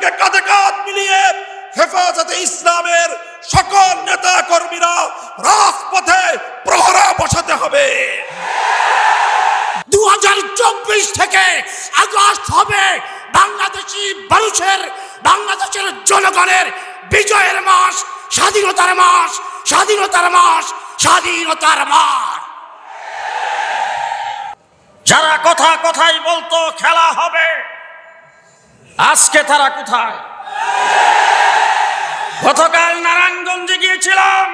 সঙ্গে কাঁধে কাঁধ মিলিয়ে হেফাজতে ইসলামের সকল নেতা কর্মীরা রাজপথে প্রহরা বসাতে হবে। 2024 থেকে আগস্ট হবে বাংলাদেশি মানুষের, বাংলাদেশের জনগণের বিজয়ের মাস, স্বাধীনতার মাস, স্বাধীনতার মাস, স্বাধীনতার মাস। যারা কথাই বলতো খেলা হবে, আজকে তারা কোথায়? গতকাল নারায়ণগঞ্জে গিয়েছিলাম,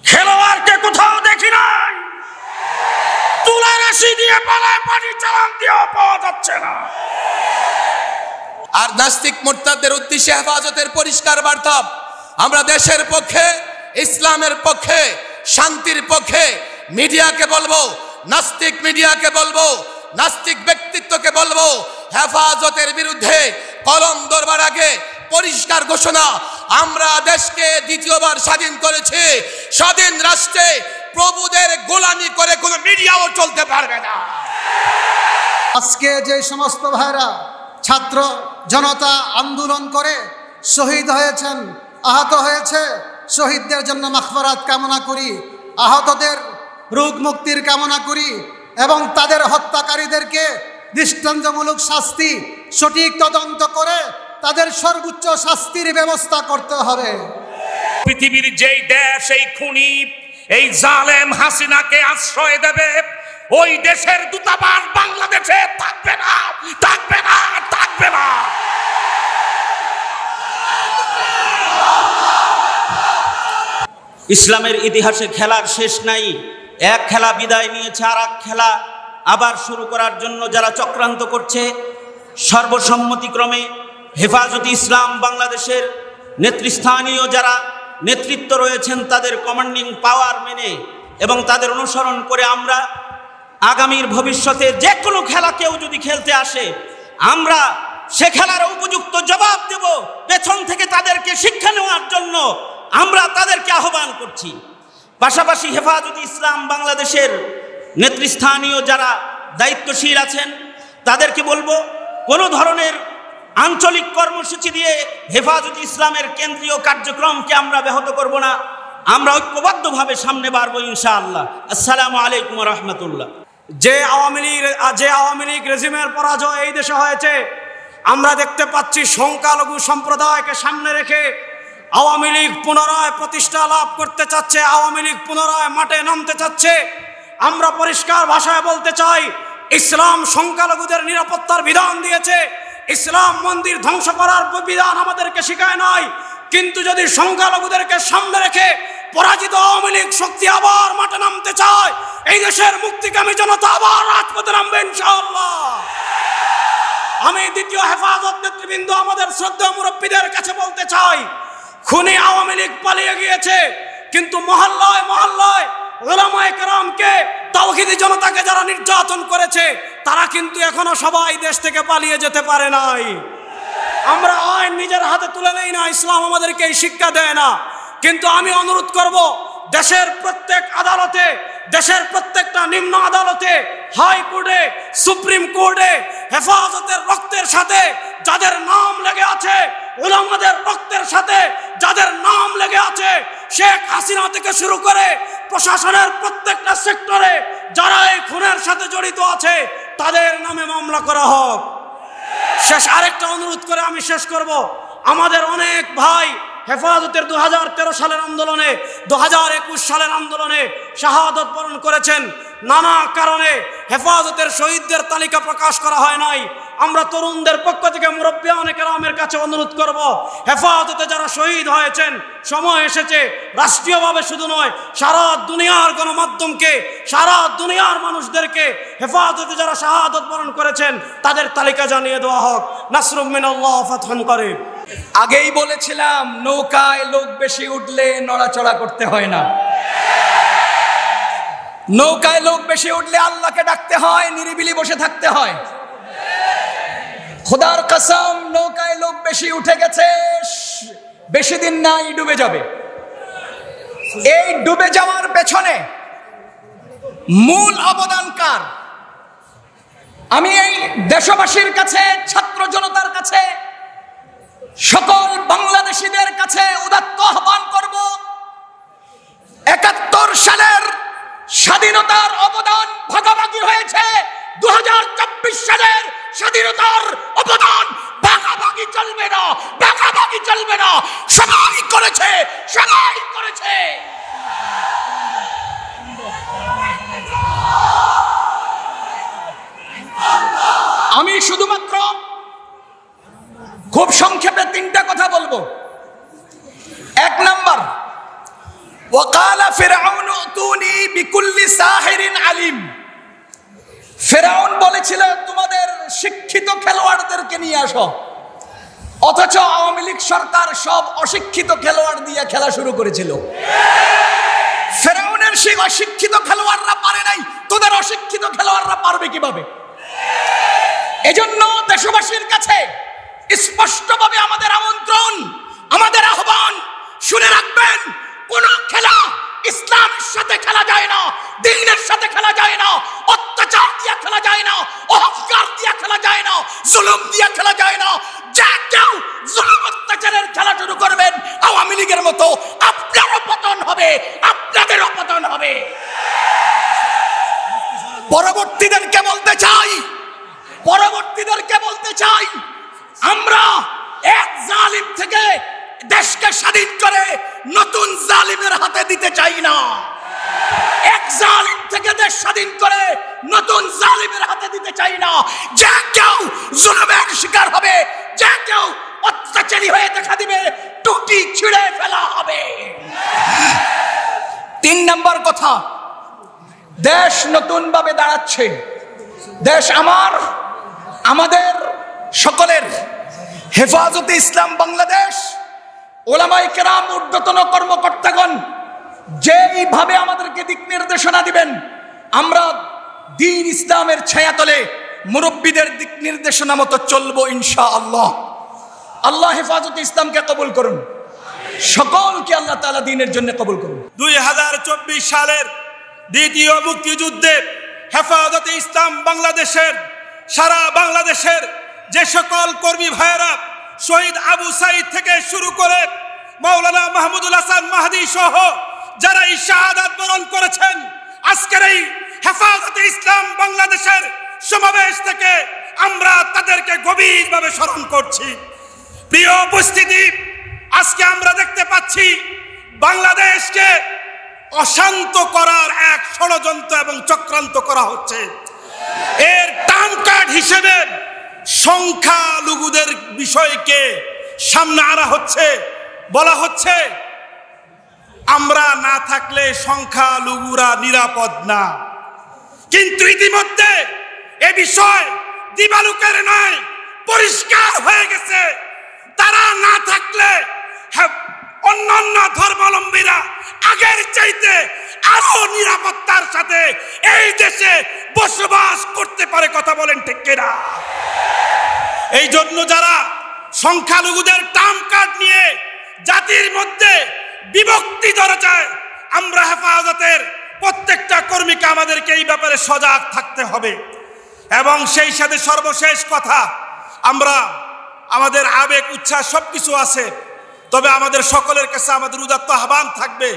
খেলোয়াড়কে কোথাও দেখি নাই। তুলা রাশি দিয়ে পালায় পানি চালান দিয়েও পাওয়া যাচ্ছে না। আর নাস্তিক মুরতাদদের উদ্দেশ্যে হেফাজতের পরিষ্কার বার্তা, আমরা দেশের পক্ষে, ইসলামের পক্ষে, শান্তির পক্ষে। মিডিয়াকে বলবো, নাস্তিক মিডিয়াকে বলবো, নাস্তিক ব্যক্তিত্বকে বলবো, হেফাজতের বিরুদ্ধে কলম ধরবার আগে পরিষ্কার ঘোষণা, আমরা দেশকে দ্বিতীয়বার স্বাধীন করেছি। স্বাধীন রাষ্ট্রে প্রভুদের গোলামি করে কোনো মিডিয়াও চলতে পারবে না। আজকে যে সমস্ত ভাইরা ছাত্র জনতা আন্দোলন করে শহীদ হয়েছেন, আহত হয়েছে, শহীদদের জন্য মাগফিরাত কামনা করি, আহতদের রোগ মুক্তির কামনা করি এবং তাদের হত্যাকারীদেরকে দৃষ্টান্তমূলক শাস্তি, সঠিক তদন্ত করে তাদের সর্বোচ্চ শাস্তির ব্যবস্থা করতে হবে। পৃথিবীর যেই দেশ এই খুনি, এই জালেম হাসিনাকে আশ্রয় দেবে, ওই দেশের দূতাবাস বাংলাদেশে থাকবে না, থাকবে না, থাকবে না। ইসলামের ইতিহাসে খেলার শেষ নাই। এক খেলা বিদায় নিয়েছে, আর এক খেলা আবার শুরু করার জন্য যারা চক্রান্ত করছে, সর্বসম্মতিক্রমে হেফাজতে ইসলাম বাংলাদেশের নেতৃস্থানীয় যারা নেতৃত্ব রয়েছেন তাদের কমান্ডিং পাওয়ার মেনে এবং তাদের অনুসরণ করে আমরা আগামীর ভবিষ্যতে যে কোনো খেলা কেউ যদি খেলতে আসে, আমরা সে খেলার উপযুক্ত জবাব দেব। পেছন থেকে তাদেরকে শিক্ষা নেওয়ার জন্য আমরা তাদেরকে আহ্বান করছি। পাশাপাশি হেফাজতে ইসলাম বাংলাদেশের নেতৃস্থানীয় যারা দায়িত্বশীল আছেন তাদেরকে বলবো, কোনো ধরনের আঞ্চলিক কর্মসূচি দিয়ে হেফাজতে ইসলামের কেন্দ্রীয় কার্যক্রমকে আমরা ব্যাহত করব না। আমরা ঐক্যবদ্ধভাবে সামনে বাড়বো ইনশাআল্লাহ। আসসালামু আলাইকুম ওয়া রাহমাতুল্লাহ। যে আওয়ামী লীগ রেজিমের পরাজয় এই দেশে হয়েছে, আমরা দেখতে পাচ্ছি সংখ্যালঘু সম্প্রদায়কে সামনে রেখে আওয়ামী লীগ পুনরায় প্রতিষ্ঠা লাভ করতে চাচ্ছে, আওয়ামী লীগ পুনরায় মাঠে নামতে চাচ্ছে। আমরা পরিষ্কার ভাষায় বলতে চাই, ইসলাম সংখ্যালঘুদের নিরাপত্তার বিধান দিয়েছে, ইসলাম মন্দির ধ্বংস করার বিধান আমাদেরকে শিখায় নাই। কিন্তু যদি সংখ্যালঘুদেরকে সামনে রেখে পরাজিত আওয়ামী লীগ শক্তি আবার মাঠে নামতে চায়, এই দেশের মুক্তিকামী জনতা আবার রাজপথে নামবে ইনশাআল্লাহ। আমি দ্বিতীয় হেফাজত নেতৃবৃন্দ, আমাদের শ্রদ্ধেয় মুরব্বীদের কাছে বলতে চাই, খুনি আওয়ামী লীগ পালিয়ে গিয়েছে, কিন্তু মহল্লায় মহল্লায় উলামায়ে কেরামকে, তাওহীদি জনতাকে যারা নির্যাতন করেছে, তারা কিন্তু এখনো সবাই দেশ থেকে পালিয়ে যেতে পারে নাই। আমরা আইন নিজের হাতে তুলে নেই না, ইসলাম আমাদেরকে এই শিক্ষা দেয় না। কিন্তু আমি অনুরোধ করব, দেশের প্রত্যেক আদালতে, দেশের প্রত্যেকটা নিম্ন আদালতে, হাইকোর্টে, সুপ্রিম কোর্টে হেফাজতের রক্তের সাথে যাদের নাম লেগে আছে, উলামাদের রক্তের সাথে যাদের নাম লেগে আছে, শেখ হাসিনা থেকে শুরু করে প্রশাসনের প্রত্যেকটা সেক্টরে যারা এই খুনের সাথে জড়িত আছে, তাদের নামে মামলা করা হোক। শেষ আরেকটা অনুরোধ করে আমি শেষ করব, আমাদের অনেক ভাই হেফাজতের 2013 সালের আন্দোলনে, 2021 সালের আন্দোলনে শাহাদত বরণ করেছেন। নানা কারণে হেফাজতের শহীদদের তালিকা প্রকাশ করা হয় নাই। আমরা তরুণদের পক্ষ থেকে মুরব্বিয়ানে কেরামের কাছে অনুরোধ করব, হেফাজতে যারা শহীদ হয়েছেন, সময় এসেছে রাষ্ট্রীয়ভাবে শুধু নয়, সারা দুনিয়ার গণমাধ্যমকে, সারা দুনিয়ার মানুষদেরকে হেফাজতে যারা শাহাদত বরণ করেছেন তাদের তালিকা জানিয়ে দেওয়া হোক। নাসরুম মিনাল্লাহ, ফাতহুন করিব। আগেই বলেছিলাম, নৌকায় লোক বেশি উঠলে নড়াচড়া করতে হয় না। নৌকায় লোক বেশি উঠলে আল্লাহকে ডাকতে হয়, নিরিবিলি বসে থাকতে হয়। খোদার কসম, নৌকায় লোক বেশি উঠে গেছে, বেশি দিন নাই ডুবে যাবে। এই ডুবে যাওয়ার পেছনে মূল অবদানকার আমি এই দেশবাসীর কাছে, ছাত্র জনতার কাছে সকল বাংলাদেশীদের কাছে উদাত্ত আহ্বান করব, ৭১ সালের স্বাধীনতার অবদান ভাগাভাগি হয়েছে, 2024 সালের স্বাধীনতার অবদান ভাগাভাগি চলবে না, ভাগাভাগি চলবে না, সবাই করেছে, সবাই করেছে। আমি শুধুমাত্র খুব সংক্ষেপে 3টা কথা বলবো। 1 নাম্বার, ওয়াকালা ফিরআউন উতুনি বিকুল্লি সাহিরিন আলিম। ফিরআউন বলেছিল তোমাদের শিক্ষিত খেলোয়াড়দেরকে নিয়ে আসো, অথচ আওয়ামী লীগ সরকার সব অশিক্ষিত খেলোয়াড় দিয়ে খেলা শুরু করেছিল। ফিরআউনের সেই অশিক্ষিত খেলোয়াড়রা পারে নাই, তোদের অশিক্ষিত খেলোয়াড়রা পারবে কিভাবে? এজন্য দেশবাসীর কাছে স্পষ্টভাবে আমাদের আমন্ত্রণ, আমাদের আহ্বান, শুনে রাখবেন, কোন খেলা ইসলামের সাথে খেলা যায় না, দ্বীনের সাথে খেলা যায় না, অত্যাচার দিয়ে খেলা যায় না, অহংকার দিয়ে খেলা যায় না, জুলুম দিয়ে খেলা যায় না। যে কেউ জুলুম অত্যাচারের খেলা শুরু করবেন আওয়ামী লীগের মতো, আপনারও পতন হবে, আপনাদেরও পতন হবে। পরবর্তীদেরকে বলতে চাই, আমরা এক জালিম থেকে দেশকে স্বাধীন করে নতুন জালিমের হাতে দিতে চাই না। এক জালিম থেকে দেশ স্বাধীন করে নতুন জালিমের হাতে দিতে চাই না। যে কেউ জুলুমের শিকার হবে, যে কেউ অত্যাচারী হয়ে দেখা দিবে, টুটি ছিঁড়ে ফেলা হবে। 3 নম্বর কথা, দেশ নতুন ভাবে দাঁড়াচ্ছে। দেশ আমাদের সকলের। হেফাজতে ইসলাম বাংলাদেশ, ওলামায়ে কেরাম, ঊর্ধ্বতন কর্মকর্তাগণ যেইভাবে আমাদেরকে দিক নির্দেশনা দিবেন, আমরা দ্বীন ইসলামের ছায়াতলে মুরব্বীদের দিক নির্দেশনা মতো চলবো ইনশাআল্লাহ। আল্লাহ হেফাজতে ইসলামকে কবুল করুন, সকলকে আল্লাহ তাআলা দ্বীনের জন্য কবুল করুন। 2024 সালের দ্বিতীয় মুক্তিযুদ্ধে হেফাজতে ইসলাম বাংলাদেশের সারা বাংলাদেশের যে সকল কর্মী ভাইয়েরা শহীদ আবু সাঈদ থেকে শুরু করে মাওলানা মাহমুদুল হাসান মাহদী সহ যারা এই শাহাদাত বরণ করেছেন, আজকের এই হেফাজতে ইসলাম বাংলাদেশের সমাবেশ থেকে আমরা তাদেরকে গভীরভাবে স্মরণ করছি। প্রিয় উপস্থিতি, আজকে আমরা দেখতে পাচ্ছি বাংলাদেশকে অশান্ত করার এক ষড়যন্ত্র এবং চক্রান্ত করা হচ্ছে। এর টার্ম কার্ড হিসেবে সংখ্যালঘুদের বিষয়কে সামনে আনা হচ্ছে, বলা হচ্ছে আমরা না থাকলে সংখ্যালঘুরা নিরাপদ না। কিন্তু ইতিমধ্যে এ বিষয় দিবালুকের নয়, পরিষ্কার হয়ে গেছে। তারা না থাকলে অন্যান্য ধর্মাবলম্বীরা আগের চাইতে আরো নিরাপত্তার সাথে এই দেশে বসবাস করতে পারে। কথা বলেন ঠিক কিনা? এই জন্য যারা সংখ্যালঘুদের টার্ম কার্ড নিয়ে জাতির মধ্যে বিভক্তি ধরে যায়, আমরা হেফাজতের প্রত্যেকটা কর্মীকে আমাদেরকে এই ব্যাপারে সজাগ থাকতে হবে। এবং সেই সাথে সর্বশেষ কথা, আমরা আমাদের আবেগ, উচ্ছ্বাস সবকিছু আছে, তবে আমাদের সকলের কাছে আমাদের উদাত্ত আহ্বান থাকবে,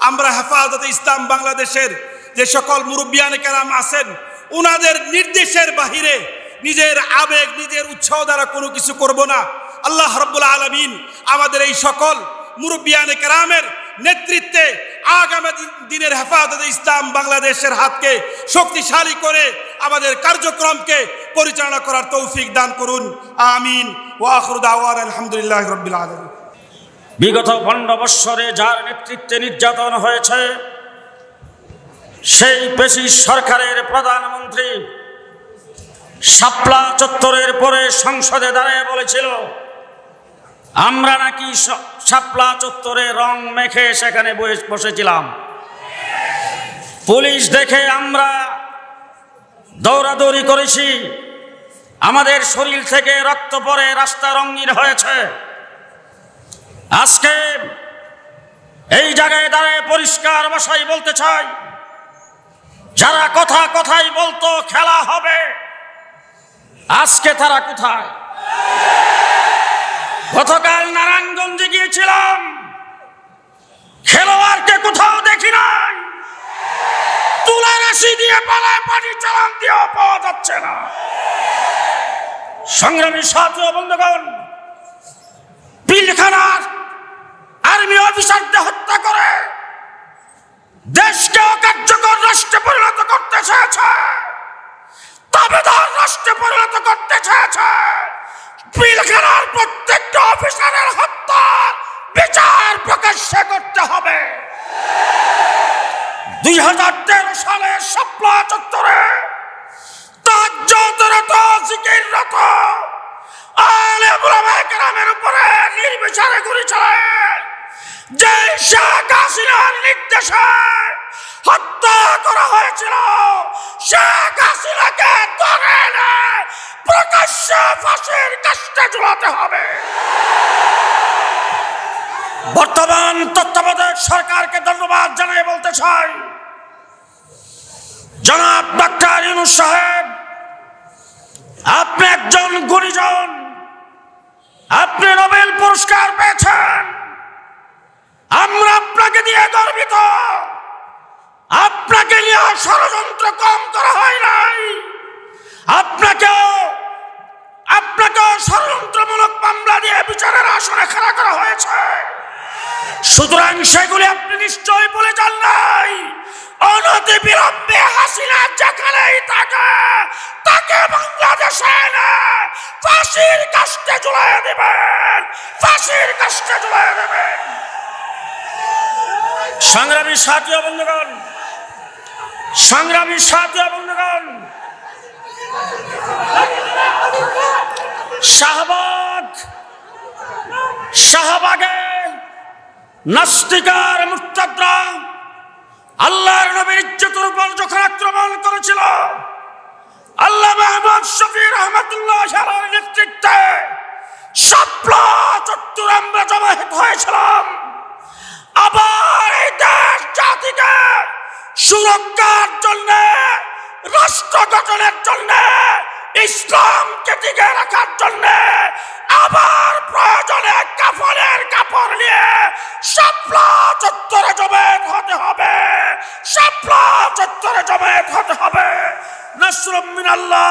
আমরা হেফাজতে ইসলাম বাংলাদেশের যে সকল মুরব্বিয়ানে কেরাম আছেন, উনাদের নির্দেশের বাহিরে নিজের আবেগ, নিজের উৎসাহ দ্বারা কোনো কিছু করব না। আল্লাহ রাব্বুল আলামিন আমাদের এই সকল মুরব্বিয়ানে কেরামের নেতৃত্বে আগামী দিনের হেফাজতে ইসলাম বাংলাদেশের হাতকে শক্তিশালী করে আমাদের কার্যক্রমকে পরিচালনা করার তৌফিক দান করুন। আমিন। ওয়া আখিরু দাওয়ানা আলহামদুলিল্লাহি রাব্বিল আলামিন। বিগত 15 বৎসরে যার নেতৃত্বে নির্যাতন হয়েছে, সেই ফ্যাসিস্ট সরকারের প্রধানমন্ত্রী শাপলা চত্বরের পরে সংসদে দাঁড়িয়ে বলেছিল, আমরা নাকি শাপলা চত্বরে রং মেখে সেখানে বসেছিলাম, পুলিশ দেখে আমরা দৌড়াদৌড়ি করেছি, আমাদের শরীর থেকে রক্ত পড়ে রাস্তা রঙিন হয়েছে। আজকে এই জায়গায় দাঁড়িয়ে পরিষ্কার ভাষায় বলতে চাই, যারা কথাই বলতো খেলা হবে, আজকে তারা কোথায়? গতকাল নারায়ণগঞ্জে গিয়েছিলাম, খেলোয়াড়কে কোথাও দেখি নাই, তুলা রাশি দিয়ে পালায় পানি চালান দিয়েও পাওয়া যাচ্ছে না। সংগ্রামী সাথী ও বন্ধুগণ, পিলখানার আর্মি অফিসারদের হত্যা করে দেশকে অকার্যকর রাষ্ট্রে পরিণত করতে চেয়েছে, দাবিদার রাষ্ট্রে পরিণত করতে চেয়েছে। পিলখানার প্রত্যেকটা অফিসারের হত্যার বিচার প্রকাশ্যে করতে হবে। 2013 সালে শাপলা চত্বরে তাজ্জুদরত জিকিররত আলেম ওলামায়ে কেরামের উপরে নির্বিচারে গুলি চালায় যে শেখ হাসিনার নির্দেশে হত্যা করা হয়েছিল, শেখ হাসিনাকে ধরে এনে প্রকাশ্যে ফাঁসির কাস্টে ঝুলাতে হবে। বর্তমান তত্ত্বাবধায়ক সরকারকে ধন্যবাদ জানিয়ে বলতে চাই, জনাব ডক্টর ইউনূস সাহেব, আপনি একজন গুণীজন, আপনি নোবেল পুরস্কার পেয়েছেন, আমরা আপনাকে দিয়ে গর্বিত। আপনাকে নিয়ে ষড়যন্ত্র কম করা হয় নাই, আপনাকেও ষড়যন্ত্রমূলক মামলা দিয়ে বিচারের আসনে খাড়া করা হয়েছে। সুতরাং সেগুলি আপনি নিশ্চয়ই বলে যান নাই। অনতি বিলম্বে হাসিনা যেখানেই থাকে তাকে বাংলাদেশে এনে ফাঁসির কাস্টে ঝুলাই দেবেন, ফাঁসির কাস্টে ঝুলাই দেবেন। সংগ্রামী সাথী ও বন্ধুগণ, সংগ্রামী সাথী ও বন্ধুগণ, শাহবাগে নাস্তিকার মুরতাদরা আল্লাহর নবীর ইজ্জতের উপর যখন আক্রমণ করেছিল, আল্লাহ মাহমুদ শফি রহমাতুল্লাহ আলাইহির নেতৃত্বে শাপলা চত্বরে আমরা জমায়েত হয়েছিলাম। আবার এই দেশ জাতিকে সুরক্ষার জন্য, রাষ্ট্র গঠনের জন্য, ইসলামকে টিকে রাখার জন্য আবার প্রয়োজনে কাফনের কাপড় নিয়ে শাপলা চত্বরে জমায়েত হতে হবে, শাপলা চত্বরে জমায়েত হতে হবে। নাসরুম মিনাল্লাহ,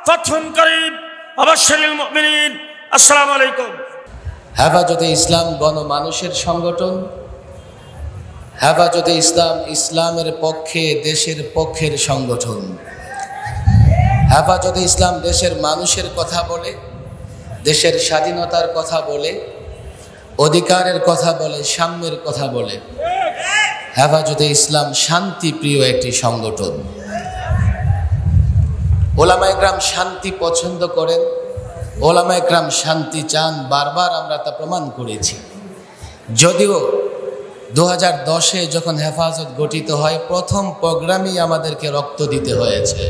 ফাতহুন করিব, ওয়াবাশশিরিল মুমিনিন। আসসালামু আলাইকুম। হেফাজতে ইসলাম গণমানুষের সংগঠন, হেফাজতে ইসলাম ইসলামের পক্ষে, দেশের পক্ষের সংগঠন। হেফাজতে ইসলাম দেশের মানুষের কথা বলে, দেশের স্বাধীনতার কথা বলে, অধিকারের কথা বলে, সাম্যের কথা বলে। হেফাজতে ইসলাম শান্তিপ্রিয় একটি সংগঠন। ওলামায়ে কেরাম শান্তি পছন্দ করেন, ওলামায়ে কেরাম শান্তি চান, বারবার আমরা তা প্রমাণ করেছি। যদিও 2010-এ যখন হেফাজত গঠিত হয়, প্রথম প্রোগ্রামেই আমাদেরকে রক্ত দিতে হয়েছে।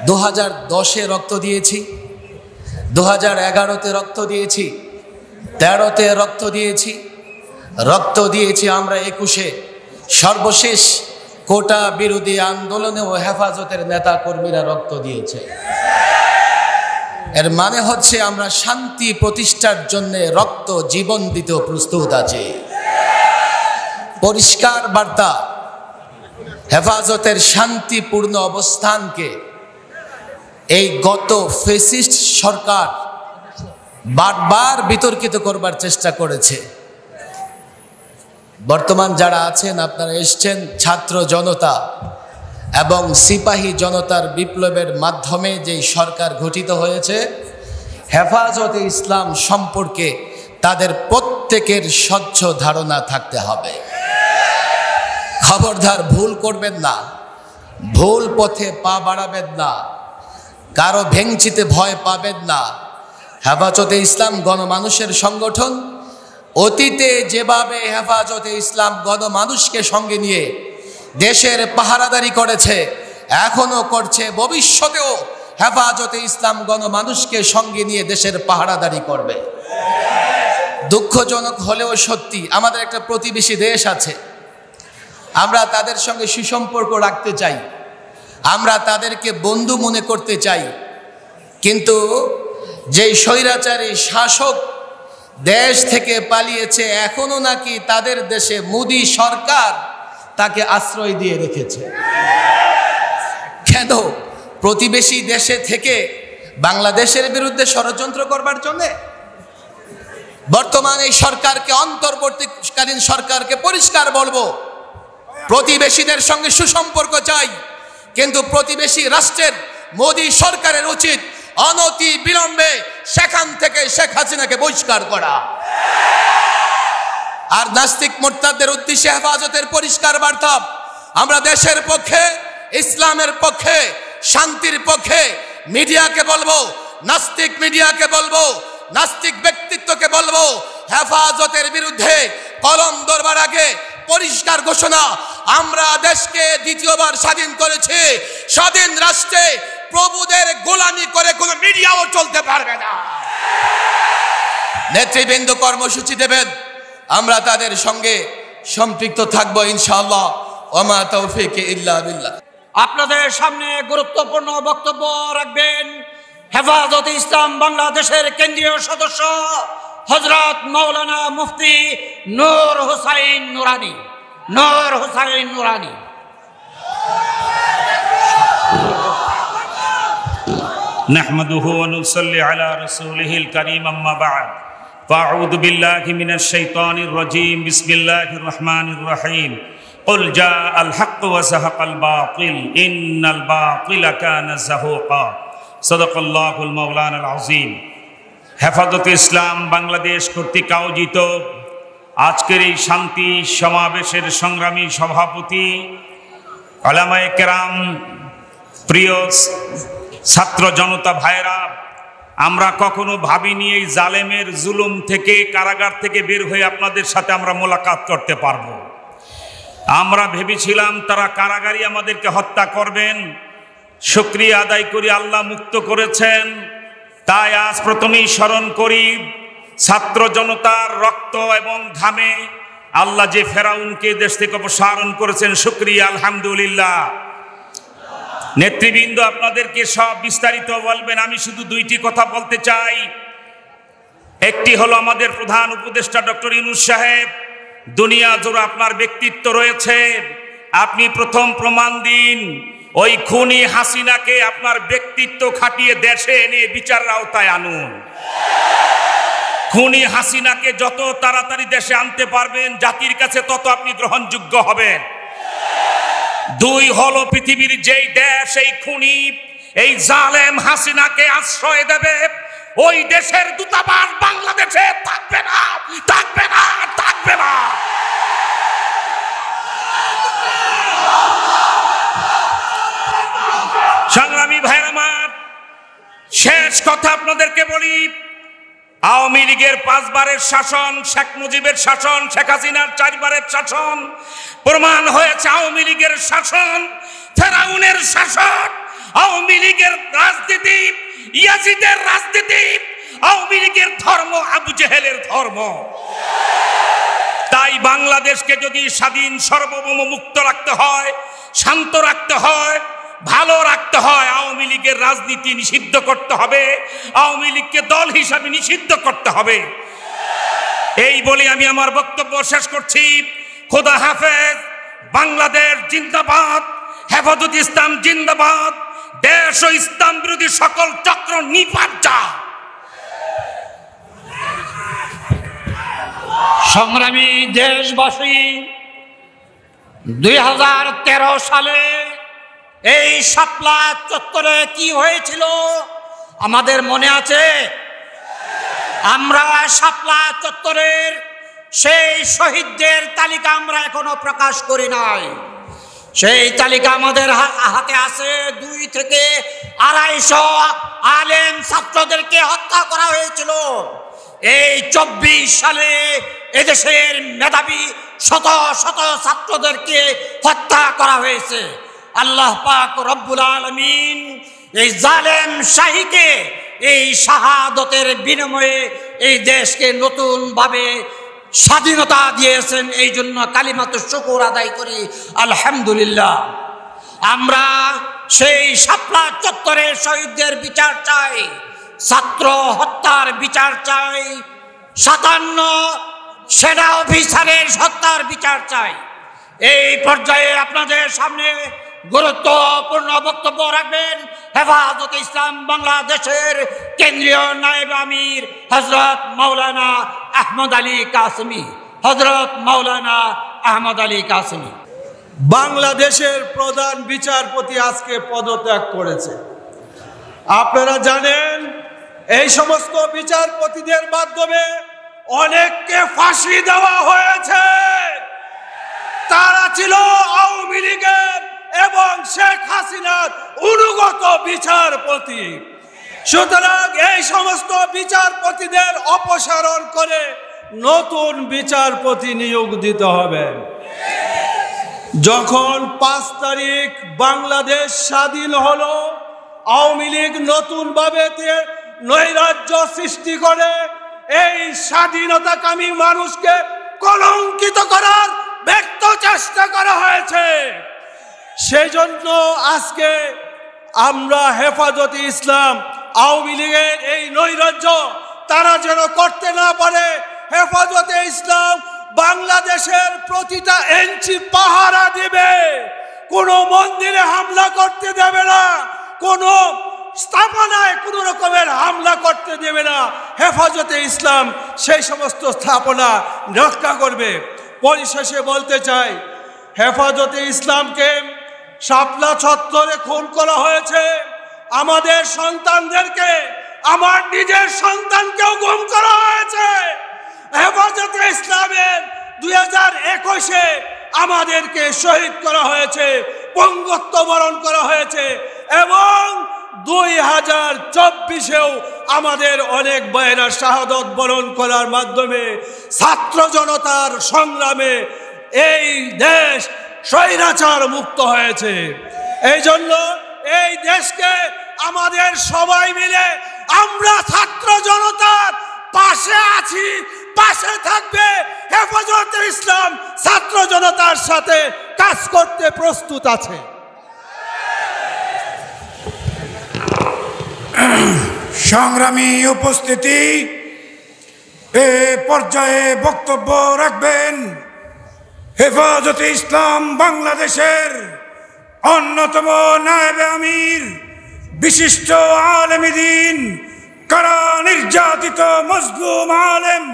2010-এ রক্ত দিয়েছি, 2011-তে রক্ত দিয়েছি, 13-তে রক্ত দিয়েছি, রক্ত দিয়েছি আমরা 21-এ। সর্বশেষ কোটা বিরোধী আন্দোলনেও হেফাজতের নেতা কর্মীরা রক্ত দিয়েছে। এর মানে হচ্ছে আমরা শান্তি প্রতিষ্ঠার জন্য রক্ত, জীবন দিতেও প্রস্তুত আছি। পরিষ্কার বার্তা, হেফাজতের শান্তিপূর্ণ অবস্থানকে এই গত ফ্যাসিস্ট সরকার বারবার বিতর্কিত করবার চেষ্টা করেছে। বর্তমান যারা আছেন, আপনারা এসছেন ছাত্র জনতা এবং সিপাহী জনতার বিপ্লবের মাধ্যমে যেই সরকার গঠিত হয়েছে, হেফাজতে ইসলাম সম্পর্কে তাদের প্রত্যেকের স্বচ্ছ ধারণা থাকতে হবে। খবরদার ভুল করবেন না, ভুল পথে পা বাড়াবেন না, কারো ভেংচিতে ভয় পাবেন না। হেফাজতে ইসলাম গণমানুষের সংগঠন। অতীতে যেভাবে হেফাজতে ইসলাম গণমানুষকে সঙ্গে নিয়ে দেশের পাহারাদারি করেছে, এখনো করছে, ভবিষ্যতেও হেফাজতে ইসলাম গণমানুষকে সঙ্গে নিয়ে দেশের পাহারাদারি করবে। দুঃখজনক হলেও সত্যি, আমাদের একটা প্রতিবেশী দেশ আছে, আমরা তাদের সঙ্গে সুসম্পর্ক রাখতে চাই, আমরা তাদেরকে বন্ধু মনে করতে চাই, কিন্তু যেই স্বৈরাচারী শাসক দেশ থেকে পালিয়েছে, এখনো নাকি তাদের দেশে মোদি সরকার তাকে আশ্রয় দিয়ে রেখেছে। কেন? প্রতিবেশী দেশে থেকে বাংলাদেশের বিরুদ্ধে ষড়যন্ত্র করবার জন্য। বর্তমান এই সরকারকে, অন্তর্বর্তীকালীন সরকারকে পরিষ্কার বলবো, প্রতিবেশীদের সঙ্গে সুসম্পর্ক চাই, কিন্তু প্রতিবেশী রাষ্ট্রের মোদি সরকারের উচিত অনতি বিলম্বে সেখান থেকে শেখ হাসিনাকে বহিষ্কার করা। আর নাস্তিক মোরতাদদের উদ্দেশ্যে হেফাজতের পরিষ্কার বার্তা, আমরা দেশের পক্ষে, ইসলামের পক্ষে, শান্তির পক্ষে মিডিয়াকে বলবো, নাস্তিক মিডিয়াকে বলবো, নাস্তিক ব্যক্তিত্বকে বলবো, হেফাজতের বিরুদ্ধে কলম ধরবার আগে পরিষ্কার ঘোষণা, আমরা দেশকে দ্বিতীয়বার স্বাধীন করেছি। স্বাধীন রাষ্ট্রে প্রভুদের গোলামি করে কোনো মিডিয়াও চলতে পারবে না। নেতৃবৃন্দ কর্মসূচি দেবেন, আমরা তাদের সঙ্গে সম্পৃক্ত থাকবো ইনশাআল্লাহ। ওমা তৌফিক ইল্লা বিল্লাহ। আপনাদের সামনে গুরুত্বপূর্ণ বক্তব্য রাখবেন হেফাজতে ইসলাম বাংলাদেশের কেন্দ্রীয় সদস্য হযরত মাওলানা মুফতি নূর হোসাইন নুরানী। নূর হোসাইন নুরানী। নাহমাদুহু ওয়া নুসাল্লি আলা রাসূলিহিল কারীম, আম্মা বা'দ। ফাআউযু বিল্লাহি মিনাশ শাইতানির রাজীম। বিসমিল্লাহির রহমানির রহিম। قل جاء الحق وزهق الباطل إن الباطل كان زهوقا صدق الله المولانا العظيم। হেফাজতে ইসলাম বাংলাদেশ কর্তৃক আয়োজিত আজকের এই শান্তি সমাবেশের সংগ্রামী সভাপতি, উলামায়ে কেরাম, প্রিয় ছাত্র জনতা ভাইরা, আমরা কখনো ভাবিনি এই জালেমের জুলুম থেকে, কারাগার থেকে বের হয়ে আপনাদের সাথে আমরা মোলাকাত করতে পারবো। আমরা ভেবেছিলাম তারা কারাগারই আমাদেরকে হত্যা করবেন। শুকরিয়া আদায় করি, আল্লাহ মুক্ত করেছেন। তাই আজ প্রথমেই স্মরণ করি ছাত্র জনতার রক্ত এবং ঘামে আল্লাহ যে ফেরাউনকে দেশ থেকে অপসারণ করেছেন। শুকরিয়া, আলহামদুলিল্লাহ। নেতৃবৃন্দ আপনাদেরকে সব বিস্তারিত বলবেন, আমি শুধু দুইটি কথা বলতে চাই। একটি হলো আমাদের প্রধান উপদেষ্টা ডক্টর ইউনূস সাহেব, দুনিয়া জোড়া আপনার ব্যক্তিত্ব রয়েছে, আপনি প্রথম প্রমাণ দিন। ওই খুনি হাসিনাকে আপনার ব্যক্তিত্ব খাটিয়ে দেশে এনে বিচারের আওতায় আনুন। খুনি হাসিনাকে যত তাড়াতাড়ি দেশে আনতে পারবেন জাতির কাছে তত আপনি গ্রহণযোগ্য হবেন। দুই হলো পৃথিবীর যেই দেশ এই খুনি, এই জালেম হাসিনাকে আশ্রয় দেবে, ওই দেশের দূতাবাস বাংলাদেশে থাকবে না, থাকবে না, থাকবে না। সংগ্রামী ভাইরা আমার, শেষ কথা আপনাদেরকে বলি, আওয়ামী লীগের 5 বারের শাসন, শেখ মুজিবের শাসন, শেখ হাসিনার 4 বারের শাসন প্রমাণ হয়েছে আওয়ামী লীগের শাসন ফেরাউনের শাসন। আওয়ামী লীগের রাজনীতি ইয়াজিদের রাজনীতি, আওয়ামী লীগের ধর্ম আবু জেহেলের ধর্ম। তাই বাংলাদেশকে যদি স্বাধীন, সার্বভৌম, মুক্ত রাখতে হয়, শান্ত রাখতে হয়, ভালো রাখতে হয়, আওয়ামী লীগের রাজনীতি নিষিদ্ধ করতে হবে, আওয়ামী লীগকে দল হিসাবে নিষিদ্ধ করতে হবে। এই বলে আমি আমার বক্তব্য শেষ করছি। খোদা হাফেজ। বাংলাদেশ জিন্দাবাদ, হেফাজতে ইসলাম জিন্দাবাদ, দেশ ও ইসলাম বিরোধী সকল চক্র নিপাত যা। সংগ্রামী দেশবাসী, 2013 সালে এই শাপলা চত্বরে কি হয়েছিল আমাদের মনে আছে? আমরা শাপলা চত্বরের সেই শহীদদের তালিকা আমরা এখনো প্রকাশ করি নাই। সেই তালিকা আমাদের হাতে আছে। 2 থেকে 250 আলেম ছাত্রদেরকে হত্যা করা হয়েছিল। এই 24 সালে এদেশের মেধাবী শত শত ছাত্রদেরকে হত্যা করা হয়েছে। আল্লাহ পাক রব্বুল আলামিন এই জালেম শাহীকে এই শাহাদতের বিনিময়ে এই দেশকে নতুন ভাবে স্বাধীনতা দিয়েছেন। এই জন্য কালিমাতুশ শুকর আদায় করি আলহামদুলিল্লাহ। আমরা সেই শাপলা চত্বরের শহীদদের বিচার চাই, ছাত্র হত্যার বিচার চাই, 57 সেনা অফিসারের হত্যার বিচার চাই। এই পর্যায়ে আপনাদের সামনে গুরুত্বপূর্ণ বক্তব্য রাখবেন হেফাজতে ইসলাম বাংলাদেশের কেন্দ্রীয় নায়েব আমির হযরত মাওলানা আহমদ আলী কাসেমী। হযরত মাওলানা আহমদ আলী কাসেমী। বাংলাদেশের প্রধান বিচারপতি আজকে পদত্যাগ করেছে। আপনারা জানেন এই সমস্ত বিচারপতিদের মাধ্যমে অনেককে ফাঁসি দেওয়া হয়েছে। তারা ছিল আওয়ামী লীগের এবং শেখ হাসিনার অনুগত বিচারপতি। সুতরাং এই সমস্ত বিচারপতিদের অপসারণ করে নতুন বিচারপতি নিয়োগ দিতে হবে। যখন 5 তারিখ বাংলাদেশ স্বাধীন হলো, আওয়ামী লীগ নতুনভাবে নৈরাজ্য সৃষ্টি করে এই স্বাধীনতাকামী মানুষকে কলঙ্কিত করার ব্যর্থ চেষ্টা করা হয়েছে। সেই জন্য আজকে আমরা হেফাজতে ইসলাম আওয়ামী লীগের এই নৈরাজ্য তারা যেন করতে না পারে, হেফাজতে ইসলাম বাংলাদেশের প্রতিটা ইঞ্চি পাহারা দিবে। কোনো মন্দিরে হামলা করতে দেবে না, কোনো স্থাপনায় কোনো রকমের হামলা করতে দেবে না। হেফাজতে ইসলাম সেই সমস্ত স্থাপনা রক্ষা করবে। পরিশেষে বলতে চাই, হেফাজতে ইসলামকে শাপলা চত্বরে খুন করা হয়েছে। আমাদের সন্তানদেরকে, আমার নিজের সন্তানকেও গুম করা হয়েছে। হেফাজতে ইসলামের 2021-এ আমাদেরকে শহীদ করা হয়েছে, পঙ্গত্ব বরণ করা হয়েছে এবং 2024-এও আমাদের অনেক ভাইয়েরা শাহাদত বরণ করার মাধ্যমে ছাত্র জনতার সংগ্রামে এই দেশ স্বৈরাচার মুক্ত হয়েছে। এই জন্য এই দেশকে আমাদের সবাই মিলে আমরা ছাত্র জনতার পাশে আছি, পাশে থাকবে। হেফাজতে ইসলাম ছাত্র জনতার সাথে কাজ করতে প্রস্তুত আছে। সংগ্রামী উপস্থিতি, এ পর্যায়ে বক্তব্য রাখবেন হেফাজতে ইসলাম বাংলাদেশের অন্যতম নায়েবে আমির, বিশিষ্ট আলেমে দ্বীন, কারা নির্যাতিত মজলুম আলেম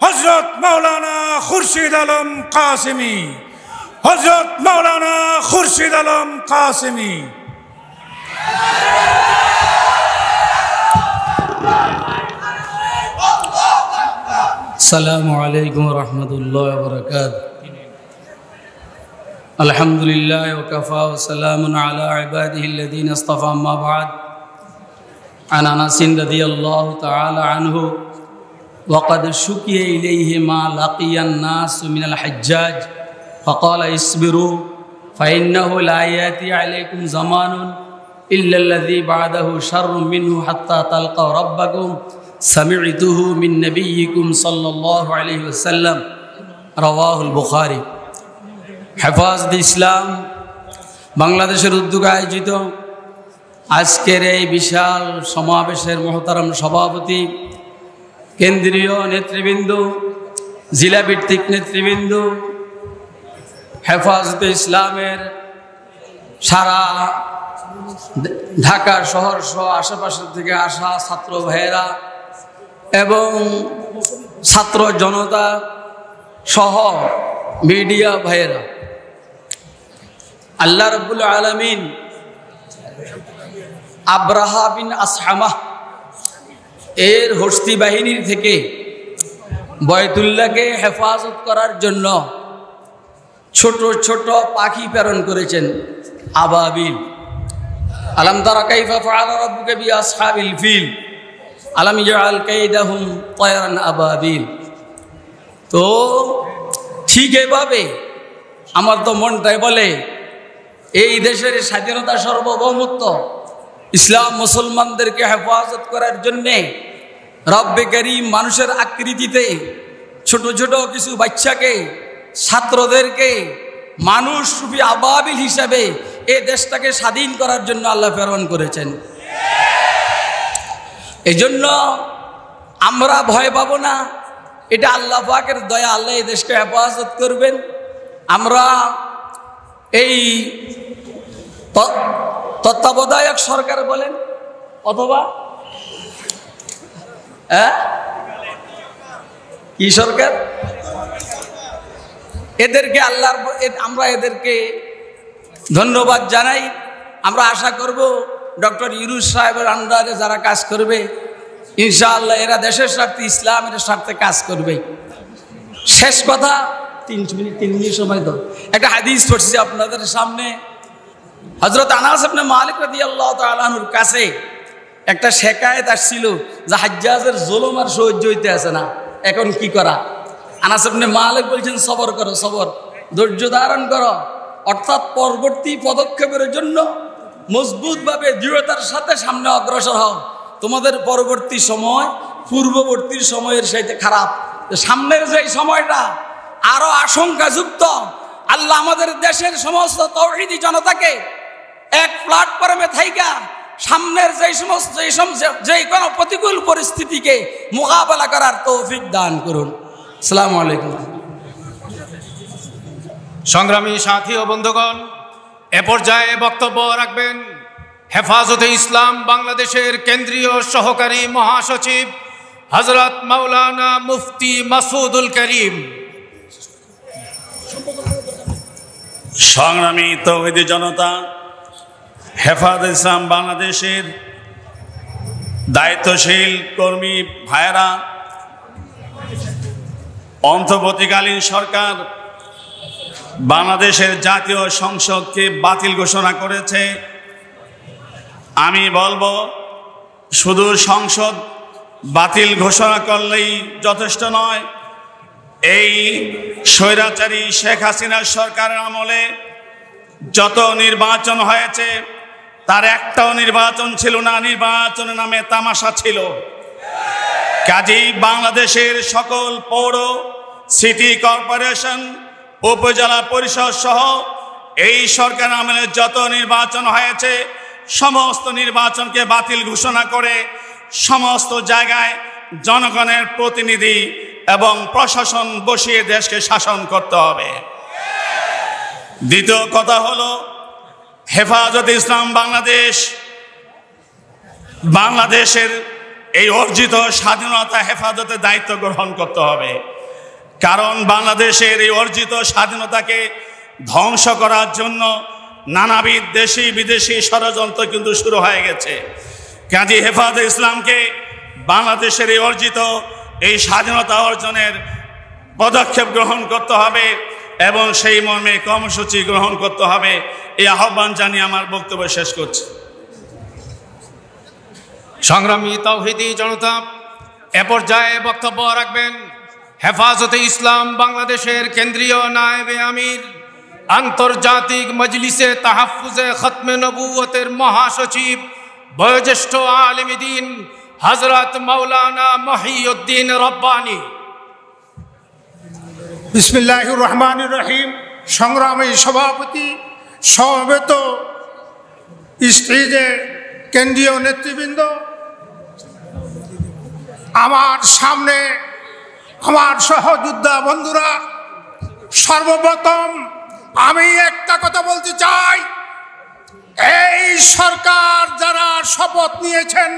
হযরত মাওলানা খুরশিদ আলম কাসেমী। হযরত মাওলানা খুরশিদ আলম কাসেমী। السلام عليكم ورحمة الله وبركاته. الحمد لله وكفى وسلام على عباده الذين اصطفى. أما بعد، عن أنس رضي الله تعالى عنه وقد شكي إليه ما لقي الناس من الحجاج فقال اصبروا فإنه لا يأتي عليكم زمان إلا الذي بعده شر منه حتى تلقوا ربكم سمعته من نبيكم صلى الله عليه وسلم. رواه البخاري. হেফাজতে ইসলাম বাংলাদেশের উদ্যোগে আয়োজিত আজকের এই বিশাল সমাবেশের মহতারাম সভাপতি, কেন্দ্রীয় নেতৃবৃন্দ, জেলা ভিত্তিক নেতৃবৃন্দ, হেফাজতে ইসলামের সারা ঢাকা শহর সহ আশেপাশের থেকে আসা ছাত্র ভাইয়েরা এবং ছাত্র জনতা সহ মিডিয়া ভাইয়েরা, আল্লাহ রাব্বুল আলামিন আব্রাহা বিন আসহামাহ এর হস্তি বাহিনীর থেকে বয়তুল্লাহকে হেফাজত করার জন্য ছোট ছোট পাখি প্রেরণ করেছেন, আবাবিল। আলাম তারা কাইফা ফাআলা রাব্বুকা বিআসহাবিল ফিল আলাম ইয়াল কাইদাহুম তায়রান আবাবিল। তো ঠিক এভাবে আমার তো মনটাই বলে এই দেশের স্বাধীনতা, সার্বভৌমত্ব, ইসলাম মুসলমানদেরকে হেফাজত করার জন্যে রব্বে কারীম মানুষের আকৃতিতে ছোট ছোট কিছু বাচ্চাকে, ছাত্রদেরকে মানুষ রূপী আবাবিল হিসাবে এই দেশটাকে স্বাধীন করার জন্য আল্লাহ প্রেরণ করেছেন। এজন্য আমরা ভয় পাবো না, এটা আল্লাহ পাকের দয়া, আল্লাহ এই দেশকে হেফাজত করবেন। আমরা এই তত্ত্বাবধায়ক সরকার বলেন অথবা কি সরকার, এদেরকে আল্লাহর, আমরা এদেরকে ধন্যবাদ জানাই। আমরা আশা করব ডক্টর ইউনূস সাহেবের আন্ডারে যারা কাজ করবে ইনশাআল্লাহ এরা দেশের স্বার্থে, ইসলামের স্বার্থে কাজ করবে। শেষ কথা, 3 মিনিট সময় তো একটা হাদিস পড়ছি আপনাদের সামনে। হযরত আনাস ইবনে মালিক রাদিয়াল্লাহু তাআলা আনহুর কাছে একটা শেকায়েত আসছিল যে হাজ্জাজের জুলুম আর সহ্য হইতে আছে না, এখন কি করা। আনাস ইবনে মালিক বলছেন সবর করো, সবর, ধৈর্য ধারণ করো, অর্থাৎ পরবর্তী পদক্ষেপের জন্য মজবুতভাবে দৃঢ়তার সাথে সামনে অগ্রসর হও। তোমাদের পরবর্তী সময় পূর্ববর্তী সময়ের সাথে খারাপ, সামনের যে সময়টা আরো আশঙ্কাযুক্ত। আল্লাহ আমাদের দেশের সমস্ত তাওহীদি জনতাকে এক প্ল্যাটফর্মে থাইকা সামনের যে কোনো প্রতিকূল পরিস্থিতিকে মোকাবেলা করার তৌফিক দান করুন। আসসালামু আলাইকুম। সংগ্রামী সাথী ও বন্ধুগণ, এ পর্যায়ে বক্তব্য রাখবেন হেফাজতে ইসলাম বাংলাদেশের কেন্দ্রীয় সহকারী মহাসচিব হযরত মাওলানা মুফতি মাসুদুল করিম। সংগ্রামী তাওহীদি জনতা, হেফাজতে ইসলাম বাংলাদেশের দায়িত্বশীল কর্মী ভাইয়েরা, অন্তর্বর্তীকালীন সরকার বাংলাদেশের জাতীয় সংসদকে বাতিল ঘোষণা করেছে। আমি বলবো শুধু সংসদ বাতিল ঘোষণা করলেই যথেষ্ট নয়। এই স্বৈরাচারী শেখ হাসিনার সরকারের আমলে যত নির্বাচন হয়েছে তার একটাও নির্বাচন ছিল না, নির্বাচনের নামে তামাশা ছিল। কাজেই বাংলাদেশের সকল পৌর, সিটি কর্পোরেশন, উপজেলা পরিষদ সহ এই সরকার আমলে যত নির্বাচন হয়েছে সমস্ত নির্বাচনকে বাতিল ঘোষণা করে সমস্ত জায়গায় জনগণের প্রতিনিধি এবং প্রশাসন বসিয়ে দেশকে শাসন করতে হবে। দ্বিতীয় কথা হলো, হেফাজতে ইসলাম বাংলাদেশের এই অর্জিত স্বাধীনতা হেফাজতের দায়িত্ব গ্রহণ করতে হবে। কারণ বাংলাদেশের এই অর্জিত স্বাধীনতাকে ধ্বংস করার জন্য নানাবিধ দেশি বিদেশি ষড়যন্ত্র কিন্তু শুরু হয়ে গেছে। কাজী হেফাজতে ইসলামকে বাংলাদেশের এই অর্জিত এই স্বাধীনতা অর্জনের পদক্ষেপ গ্রহণ করতে হবে এবং সেই মর্মে কর্মসূচি গ্রহণ করতে হবে। এই আহ্বান জানিয়ে আমার বক্তব্য শেষ করছি। সংগ্রামী তাওহীদি জনতা, এ পর্যায়ে বক্তব্য রাখবেন হেফাজতে ইসলাম বাংলাদেশের কেন্দ্রীয় নায়েবে আমির, আন্তর্জাতিক মজলিসে তাহাফুজে খতমে নবুয়তের মহাসচিব, বয়োজ্যেষ্ঠ আলেম দ্বীন হযরত মাওলানা মহিউদ্দিন রব্বানী। বিসমিল্লাহির রহমানির রহিম। সংগ্রামী সভাপতি, সমবেত স্টেজে কেন্দ্রীয় নেতৃবৃন্দ, আমার সামনে আমার সহযোদ্ধা বন্ধুরা, সর্বপ্রথম আমি একটা কথা বলতে চাই। এই সরকার যারা শপথ নিয়েছেন,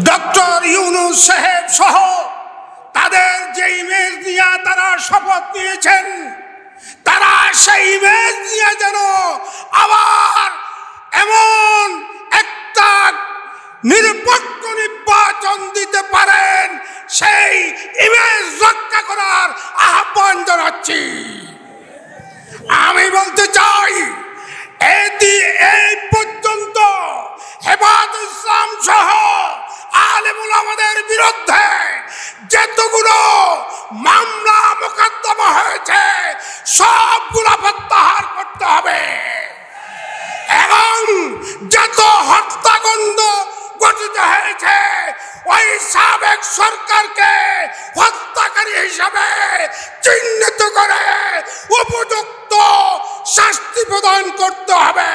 ডক্টর ইউনূস সাহেব সহ তাদের যে ইমেজ নিয়ে তারা শপথ নিয়েছেন, তারা সেই ইমেজ নিয়ে যেন আবার এমন একটা নিরপেক্ষ নির্বাচন দিতে পারেন, সেই ইমেজ রক্ষা করার আহ্বান জানাচ্ছি। আমি বলতে চাই, এই পর্যন্ত হেফাজতে ইসলাম সহ আলেম উলামাদের বিরুদ্ধে যতগুলো মামলা মোকদ্দমা হয়েছে সবগুলো প্রত্যাহার করতে হবে এবং যত হত্যাকাণ্ড গঠিত হয়েছে ওই সাবেক সরকারকে হত্যাকারী হিসাবে চিহ্নিত করে উপযুক্ত শাস্তি প্রদান করতে হবে।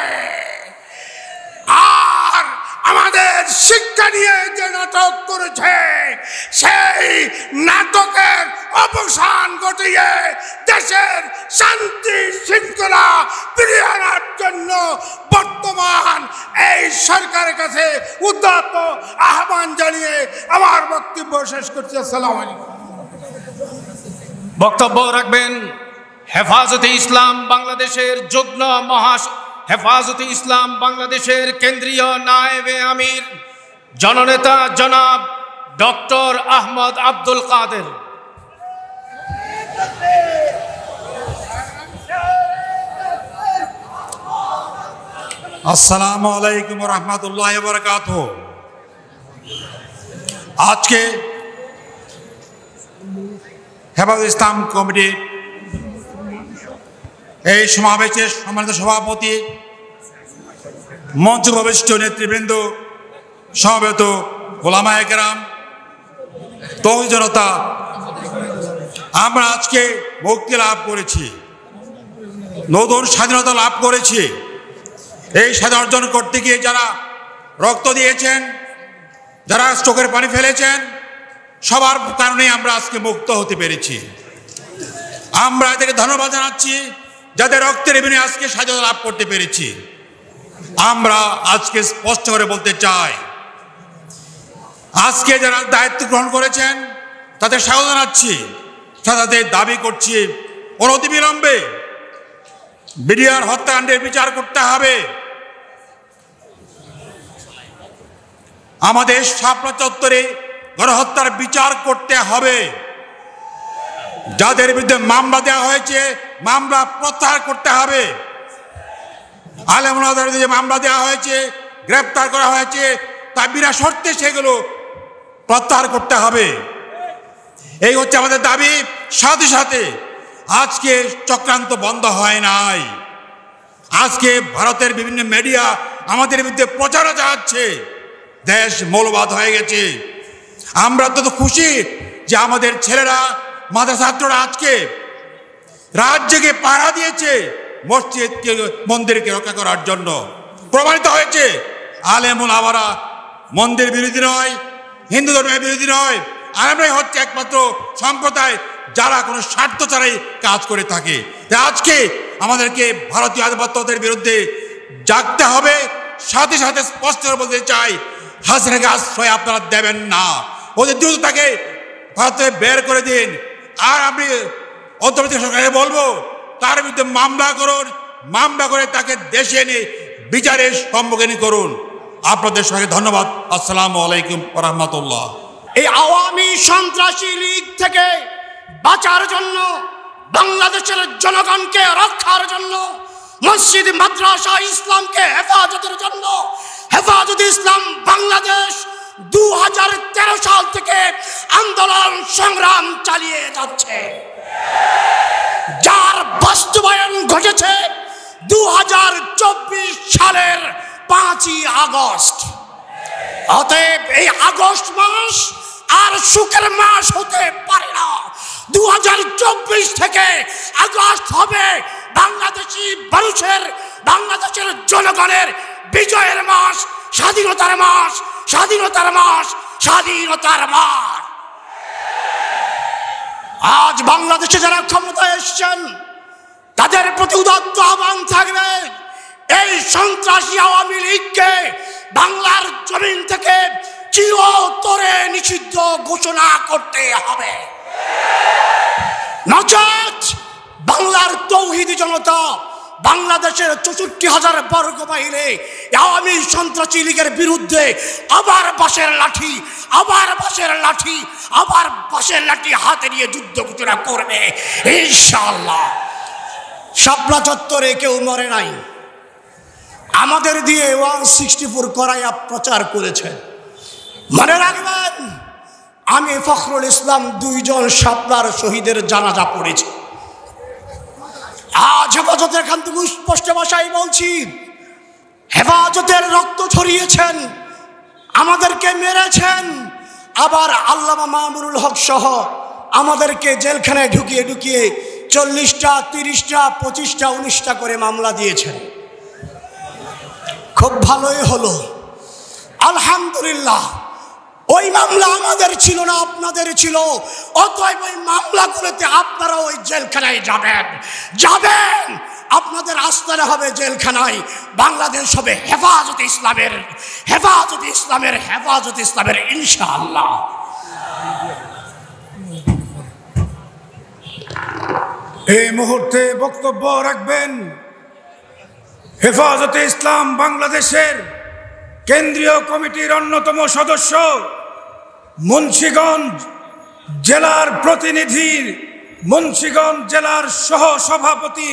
আর আমাদের শিক্ষা নিয়ে যে নাটক করেছে সেই নাটকের অবসান ঘটিয়ে দেশের শান্তি শৃঙ্খলা ফিরিয়ে আনার জন্য বর্তমান এই সরকারের কাছে উদাত্ত আহ্বান জানিয়ে আমার বক্তব্য শেষ করছি। আসসালামু আলাইকুম। বক্তব্য রাখবেন হেফাজতে ইসলাম বাংলাদেশের যুগ্ম হেফাজতে ইসলাম বাংলাদেশের কেন্দ্রীয় নায়েবে আমির জননেতা জনাব ডক্টর আহমদ আব্দুল কাদের। আসসালামু আলাইকুম রহমতুল্লাহ বারাকাতুহু। আজকে হেফাজতে ইসলাম কমিটির এই সমাবেশের সম্মানিত সভাপতি, মঞ্চ প্রবিষ্ট নেতৃবৃন্দ, সমবেত ওলামায়ে কেরাম, তৌহিদ জনতা, আমরা আজকে মুক্তি লাভ করেছি, নতুন স্বাধীনতা লাভ করেছি। এই স্বাধীনতা অর্জন করতে গিয়ে যারা রক্ত দিয়েছেন, যারা চোখের পানি ফেলেছেন, সবার কারণে আমরা আজকে মুক্ত হতে পেরেছি। আমরা এদেরকে ধন্যবাদ জানাচ্ছি যাদের রক্তের বিনিময়ে আজকে স্বাধীনতা লাভ করতে পেরেছি। আমরা আজকে স্পষ্ট করে বলতে চাই, আজকে যারা দায়িত্ব গ্রহণ করেছেন তাদের স্বাগত জানাচ্ছি, তাদের দাবি করছি অনতিবিলম্বে বিডিআর হত্যাকাণ্ডের বিচার করতে হবে। আমাদের শাপলা চত্বরে গণহত্যার বিচার করতে হবে। যাদের বিরুদ্ধে মামলা দেওয়া হয়েছে মামলা প্রত্যাহার করতে হবে। আলেমুলামাদের যে মামলা দেওয়া হয়েছে, গ্রেপ্তার করা হয়েছে, তা বিনা শর্তে সেগুলো প্রত্যাহার করতে হবে। এই হচ্ছে আমাদের দাবি। সাথে সাথে আজকে চক্রান্ত বন্ধ হয় নাই। আজকে ভারতের বিভিন্ন মিডিয়া আমাদের বিরুদ্ধে প্রচারও চালাচ্ছে। দেশ মৌলবাদ হয়ে গেছে। আমরা তো খুশি যে আমাদের ছেলেরা, মাদ্রাসা ছাত্ররা আজকে রাজ্যকে পাহারা দিয়েছে মসজিদকে, মন্দিরকে রক্ষা করার জন্য। প্রমাণিত হয়েছে আলেমুলামারা মন্দির বিরোধী নয়, হিন্দু ধর্মের বিরোধী নয়। আমরাই হচ্ছে একমাত্র সম্প্রদায় যারা কোনো স্বার্থ ছাড়াই কাজ করে থাকে। তাই আজকে আমাদেরকে ভারতীয় আধিপত্যদের বিরুদ্ধে জাগতে হবে। সাথে সাথে স্পষ্ট করে বলতে চাই, হাসিনাকে আশ্রয় আপনারা দেবেন না। ওদের দ্রুত তাকে ভারতে বের করে দিন। আর আমি অন্তর্বর্তী সরকারকে বলবো, তার বিরুদ্ধে মামলা করুন, মামলা করে তাকে দেশে এনে বিচারের সম্মুখীন করুন। আপনাদের সঙ্গে ধন্যবাদ। আসসালামু আলাইকুম রহমতুল্লাহ। এই আওয়ামী সন্ত্রাসী লীগ থেকে বাঁচার জন্য, বাংলাদেশের জনগণকে রক্ষার জন্য, মসজিদ মাদ্রাসা ইসলামকে হেফাজতের জন্য হেফাজতে ইসলাম বাংলাদেশ 2013 সাল থেকে আন্দোলন সংগ্রাম চালিয়ে যাচ্ছে, যার বাস্তবায়ন ঘটেছে 2024 সালের 5ই আগস্ট। অতএব এই আগস্ট মাস আর সুখের মাস হতে পারে না। 2024 থেকে আগস্ট হবে বাংলাদেশি মানুষের, বাংলাদেশের জনগণের বিজয়ের মাস, স্বাধীনতার মাস, স্বাধীনতার মাস, স্বাধীনতার মাস। আজ বাংলাদেশে যারা ক্ষমতায় এসেছেন তাদের প্রতি উদাত্ত আহ্বান থাকবে, এই সন্ত্রাসী আওয়ামী লীগকে বাংলার জমিন থেকে চিরতরে নিষিদ্ধ ঘোষণা করতে হবে। নচেত বাংলার তৌহিদি জনতা, বাংলাদেশের 64,000 বর্গ মাইলে আওয়ামী সন্ত্রাসী লীগের বিরুদ্ধে আবার বাঁশের লাঠি, আবার বাঁশের লাঠি, আবার বাঁশের লাঠি হাতে নিয়ে যুদ্ধ ঘোষণা করবে ইনশাআল্লাহ। শাপলা চত্বরে কেউ মরে নাই, আমাদের দিয়ে 164 করাইয়া প্রচার করেছে। মনে রাখবেন, আমি ফখরুল ইসলাম 2 জন শাপলার শহীদের জানাজা পড়েছি। আজ হেফাজতের এখান থেকে স্পষ্ট ভাষায় বলছি, হেফাজতের রক্ত ছড়িয়েছেন, আমাদেরকে মেরেছেন, আবার আল্লামা মামুনুল হক সহ আমাদেরকে জেলখানায় ঢুকিয়ে ঢুকিয়ে 40টা, 30টা, 25টা, 19টা করে মামলা দিয়েছেন। খুব ভালোই হলো, আলহামদুলিল্লাহ। ওই মামলা আমাদের ছিল না, আপনাদের ছিল। অতএব ওই মামলাগুলোতে আপনারা ওই জেলখানায় যাবেন। আপনাদের আস্তানা হবে জেলখানায়, বাংলাদেশ হবে হেফাজতে ইসলামের ইনশাআল্লাহ। এই মুহূর্তে বক্তব্য রাখবেন হেফাজতে ইসলাম বাংলাদেশের কেন্দ্রীয় কমিটির অন্যতম সদস্য, মুন্সিগঞ্জ জেলার প্রতিনিধি, মুন্সিগঞ্জ জেলার সহ সভাপতি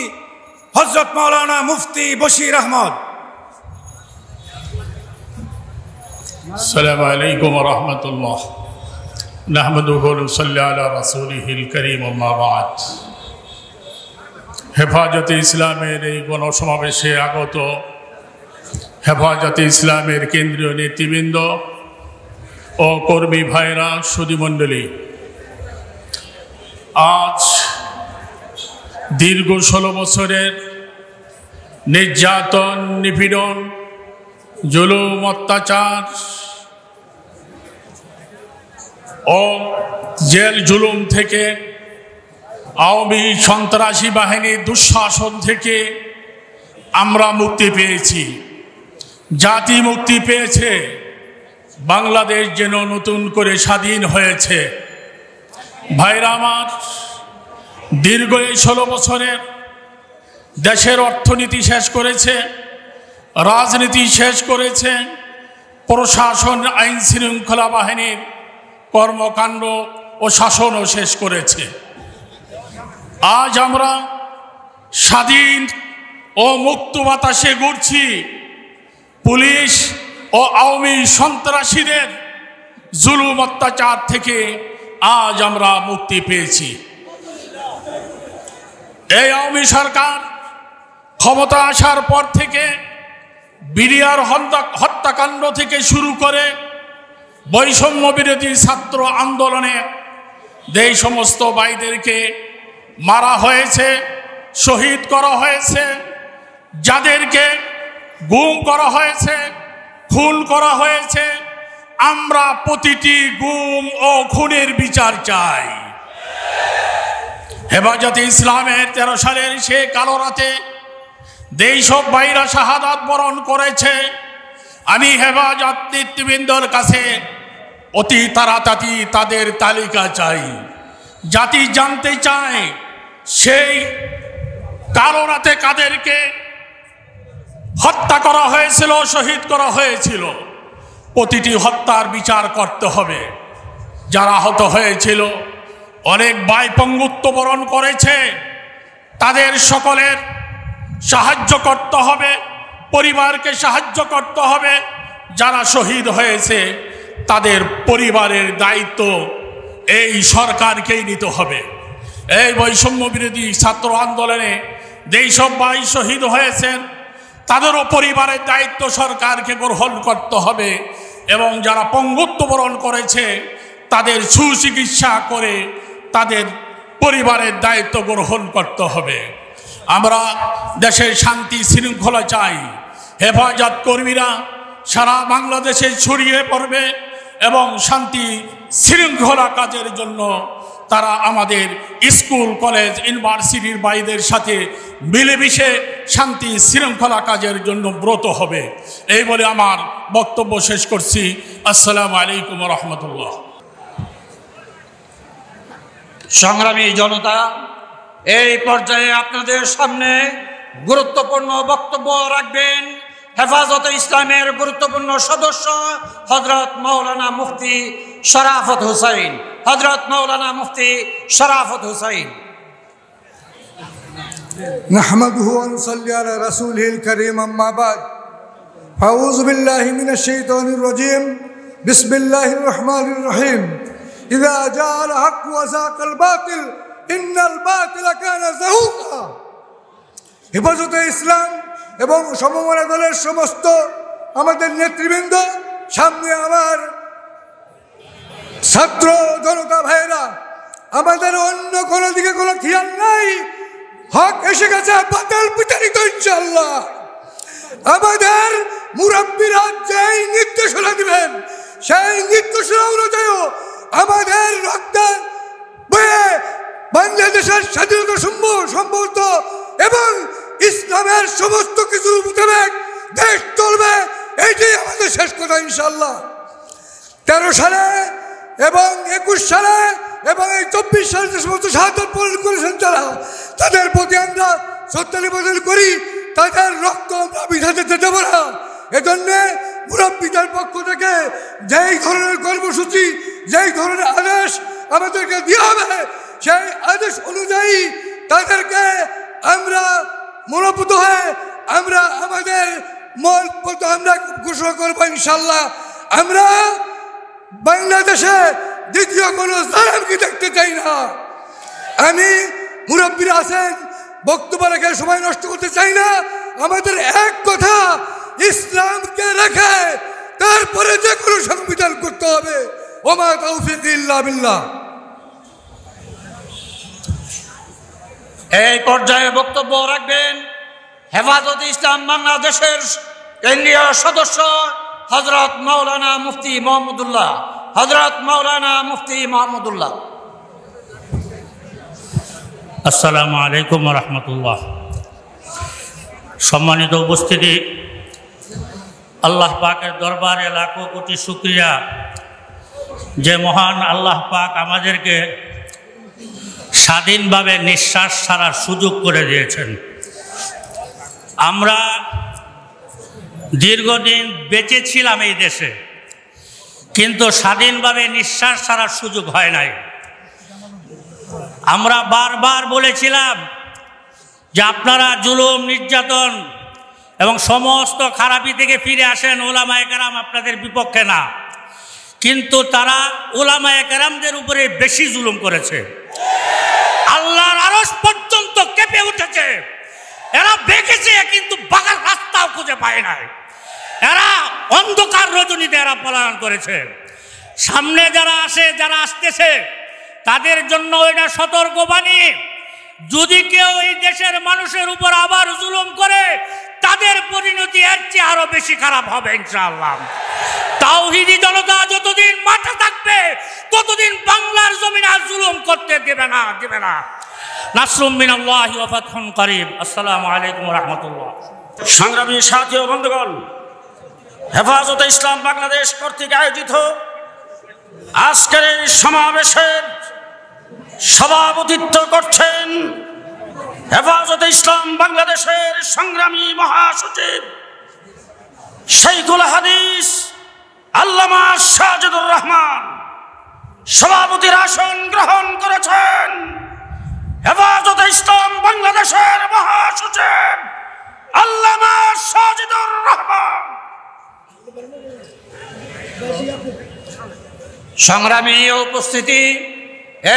হযরত মাওলানা মুফতি বশির আহমদ। আসসালামু আলাইকুম ওয়া রাহমাতুল্লাহ। নাহমাদুহু ওয়া নুসাল্লি আলা রাসূলিহিল কারীম, আম্মা বা'দ। হেফাজতে ইসলামের এই গণসমাবেশে আগত হেফাজতে ইসলামের কেন্দ্রীয় নেতৃবৃন্দ ও কর্মী ভাইরা, সুধীমণ্ডলী, আজ দীর্ঘ 16 বছরের নির্যাতন, নিপীড়ন, জুলুম, অত্যাচার ও জেল জুলুম থেকে, আওয়ামী সন্ত্রাসী বাহিনীর দুঃশাসন থেকে আমরা মুক্তি পেয়েছি, জাতি মুক্তি পেয়েছে, বাংলাদেশ যেন নতুন করে স্বাধীন হয়েছে। ভাইরা আমার, দীর্ঘ এই 16 বছরের দেশের অর্থনীতি শেষ করেছে, রাজনীতি শেষ করেছে, প্রশাসন, আইন শৃঙ্খলা বাহিনীর কর্মকাণ্ড ও শাসনও শেষ করেছে। আজ আমরা স্বাধীন ও মুক্ত বাতাসে ঘুরছি। পুলিশ ও আওয়ামী সন্ত্রাসীদের জুলুম অত্যাচার থেকে আজ আমরা মুক্তি পেয়েছি। এই আওয়ামী সরকার ক্ষমতা আসার পর থেকে বিডিআর হত্যাকাণ্ড থেকে শুরু করে বৈষম্য বিরোধী ছাত্র আন্দোলনে যে সমস্ত ভাইদেরকে মারা হয়েছে, শহীদ করা হয়েছে, যাদেরকে গুম করা হয়েছে, খুন করা হয়েছে, আমরা প্রতিটি গুম ও খুনের বিচার চাই। হেফাজতে ইসলামের 13 সালের সে কালো রাতে যেই সব ভাইরা শাহাদাত বরণ করেছে, আমি হেফাজত নেতৃবৃন্দর কাছে অতি তাড়াতাড়ি তাদের তালিকা চাই। জাতি জানতে চায় সেই কালো রাতে কাদেরকে হত্যা করা হয়েছিল, শহীদ করা হয়েছিল। প্রতিটি হত্যার বিচার করতে হবে। যারা আহত হয়েছিল, অনেক ভাই পঙ্গুত্ব বরণ করেছে, তাদের সকলের সাহায্য করতে হবে, পরিবারকে সাহায্য করতে হবে। যারা শহীদ হয়েছে তাদের পরিবারের দায়িত্ব এই সরকারকেই নিতে হবে। এই বৈষম্য বিরোধী ছাত্র আন্দোলনে যেই সব ভাই শহীদ হয়েছেন তাদেরও পরিবারের দায়িত্ব সরকারকে গ্রহণ করতে হবে, এবং যারা পঙ্গুত্ব বরণ করেছে তাদের সুচিকিৎসা করে তাদের পরিবারের দায়িত্ব গ্রহণ করতে হবে। আমরা দেশের শান্তি শৃঙ্খলা চাই। হেফাজত কর্মীরা সারা বাংলাদেশে ছড়িয়ে পড়বে এবং শান্তি শৃঙ্খলা কাজের জন্য তারা আমাদের স্কুল, কলেজ, ইউনিভার্সিটির ভাইদের সাথে মিলেমিশে শান্তি শৃঙ্খলা কাজের জন্য ব্রত হবে। এই বলে আমার বক্তব্য শেষ করছি। আসসালামু আলাইকুম ওয়া রাহমাতুল্লাহ। সংগ্রামী জনতা, এই পর্যায়ে আপনাদের সামনে গুরুত্বপূর্ণ বক্তব্য রাখবেন হেফাজতে ইসলামের গুরুত্বপূর্ণ সদস্য হযরত মাওলানা মুফতি শরাফত হুসাইন। হযরত মাওলানা মুফতি শরাফত হুসাইন। نحمده ونصلي على رسوله الكريم أما بعد أعوذ بالله من الشيطان الرجيم بسم الله الرحمن الرحيم إذا جاء الحق وزهق الباطل إن الباطل كان زهوقا। হেফাজতে ইসলাম এবং সমমনা দলের সমস্ত আমাদের নেতৃবৃন্দ, সামনে আমার ছাত্র জনতা ভাইরা, আমাদের অন্য কোনো দিকে কোনো খেয়াল নাই। হক এসে গেছে, বাতিল বিতাড়িত ইনশাআল্লাহ। আমাদের মুরব্বীরা যেই নির্দেশনা দিবেন সেই ইঙ্গিত ঘোষণা অনুযায়ী আমাদের রক্তে বয়ে বাংলাদেশের স্বাধীনতা সম্ভবত এবং ইসলামের সমস্ত কিছু মোতাবেক দেশ চলবে, এইটাই আমাদের শেষ কথা ইনশাল্লাহ। 13 সালে এবং 21 সালে এবং এই 24 সালে যে সমস্ত শাহাদাত বরণ করেছেন যারা, তাদের প্রতি আমরা শ্রদ্ধা নিবেদন করি। তাদের রক্ত আমরা বৃথা যেতে দেব না। এজন্যে মুরব্বীদের পক্ষ থেকে যেই ধরনের কর্মসূচি, যেই ধরনের আদেশ আমাদেরকে দেওয়া হবে, সেই আদেশ অনুযায়ী তাদেরকে আমরা মনোভূত হয়ে আমরা আমাদের মন পথে আমরা ঘোষণা করবো ইনশাল্লাহ। আমরা বাংলাদেশে দ্বিতীয় কোনো জালেমকে দেখতে চাই না। আমি মুরব্বীরা আছেন, বক্তব্য রেখে সময় নষ্ট করতে চাই না। আমাদের এক কথা, ইসলামকে রেখে তারপরে যে কোনো সংবিধান করতে হবে। ওমা তাওফিক ইল্লা বিল্লাহ। এই পর্যায়ে বক্তব্য রাখবেন হেফাজতে ইসলাম বাংলাদেশের কেন্দ্রীয় সদস্য হযরত মাওলানা মুফতি মোহাম্মদুল্লাহ। হযরত মাওলানা মুফতি মোহাম্মদুল্লাহ। আসসালামু আলাইকুম ওয়া রাহমাতুল্লাহ। সম্মানিত উপস্থিতি, আল্লাহ পাকের দরবারে লাখো কোটি শুকরিয়া যে মহান আল্লাহ পাক আমাদেরকে স্বাধীনভাবে নিঃশ্বাস ছাড়ার সুযোগ করে দিয়েছেন। আমরা দীর্ঘদিন বেঁচে ছিলাম এই দেশে, কিন্তু স্বাধীনভাবে নিঃশ্বাস ছাড়ার সুযোগ হয় নাই। আমরা বারবার বলেছিলাম যে আপনারা জুলুম, নির্যাতন এবং সমস্ত খারাপি থেকে ফিরে আসেন, ওলামায়ে কেরাম আপনাদের বিপক্ষে না। কিন্তু তারা ওলামায়ে কেরামদের উপরে বেশি জুলুম করেছে। আল্লাহর আরশ পর্যন্ত কেঁপে উঠেছে। এরা বেঁকেছে কিন্তু বাগার রাস্তাও খুঁজে পায় নাই। এরা অন্ধকার রজনীতে এরা পলায়ন করেছে। সামনে যারা আসতেছে তাদের জন্য এটা সতর্কবাণী, যদি কেউ এই দেশের মানুষের উপর আবার জুলুম করে তাদের পরিণতি এর চেয়ে আরো বেশি খারাপ হবে ইনশাআল্লাহ। তাওহীদি জনতা যতদিন মাঠে থাকবে ততদিন বাংলার জমিনে আর জুলুম করতে দেবে না। নাসরুম মিনাল্লাহি ওয়া ফাতহুন করিব। আসসালামু আলাইকুম ওয়া রাহমাতুল্লাহ। সংগ্রামী সাথী ও বন্ধুগণ, হেফাজতে ইসলাম বাংলাদেশ কর্তৃক আয়োজিত আজকের এই সমাবেশের সভাপতিত্ব করছেন হেফাজতে ইসলাম বাংলাদেশের সংগ্রামী মহাসচিব শাইখুল হাদিস আল্লামা সাজিদুর রহমান। সভাপতির আসন গ্রহণ করেছেন হেফাজতে ইসলাম বাংলাদেশের মহাসচিব আল্লামা সাজিদুর রহমান। সংগ্রামী উপস্থিতি,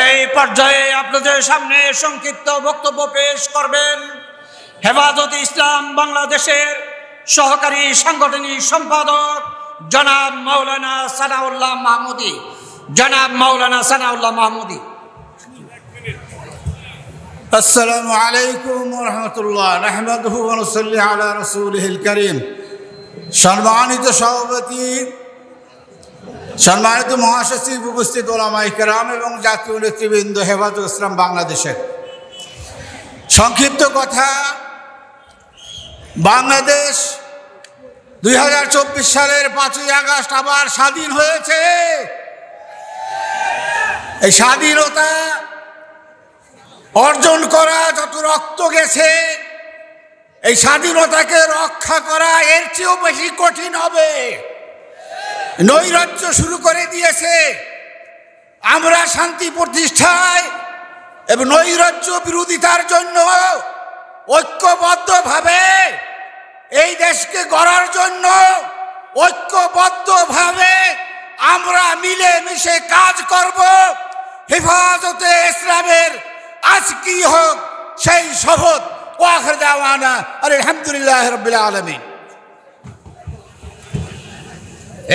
এই পর্যায়ে আপনাদের সামনে সংক্ষিপ্ত বক্তব্য পেশ করবেন হেফাজতে ইসলাম বাংলাদেশের সহকারী সাংগঠনিক সম্পাদক জনাব মাওলানা সানাউল্লাহ মাহমুদী। আসসালামু আলাইকুম ওয়া রাহমাতুল্লাহ। নাহমাদুহু ওয়া নুসাল্লি আলা রাসূলিহিল কারীম। সম্মানিত সভাপতি, সম্মানিত মহাসচিব, উপস্থিত ওলামায়ে কেরাম এবং জাতীয় নেতৃবৃন্দ, হেফাজতে ইসলাম বাংলাদেশের সংক্ষিপ্ত কথা, বাংলাদেশ 2024 সালের 5ই আগস্ট আবার স্বাধীন হয়েছে। এই স্বাধীনতা অর্জন করা যত রক্ত গেছে, এই স্বাধীনতাকে রক্ষা করা এর চেয়েও বেশি কঠিন হবে। নৈরাজ্য শুরু করে দিয়েছে। আমরা শান্তি প্রতিষ্ঠায় এবং নৈরাজ্য বিরোধিতার জন্য ঐক্যবদ্ধভাবে এই দেশকে গড়ার জন্য ঐক্যবদ্ধভাবে আমরা মিলে মিশে কাজ করব। হেফাজতে ইসলামের আজকে হোক সেই শপথ। ওয়া আখির দাওয়ানা আলহামদুলিল্লাহি রাব্বিল আলামিন।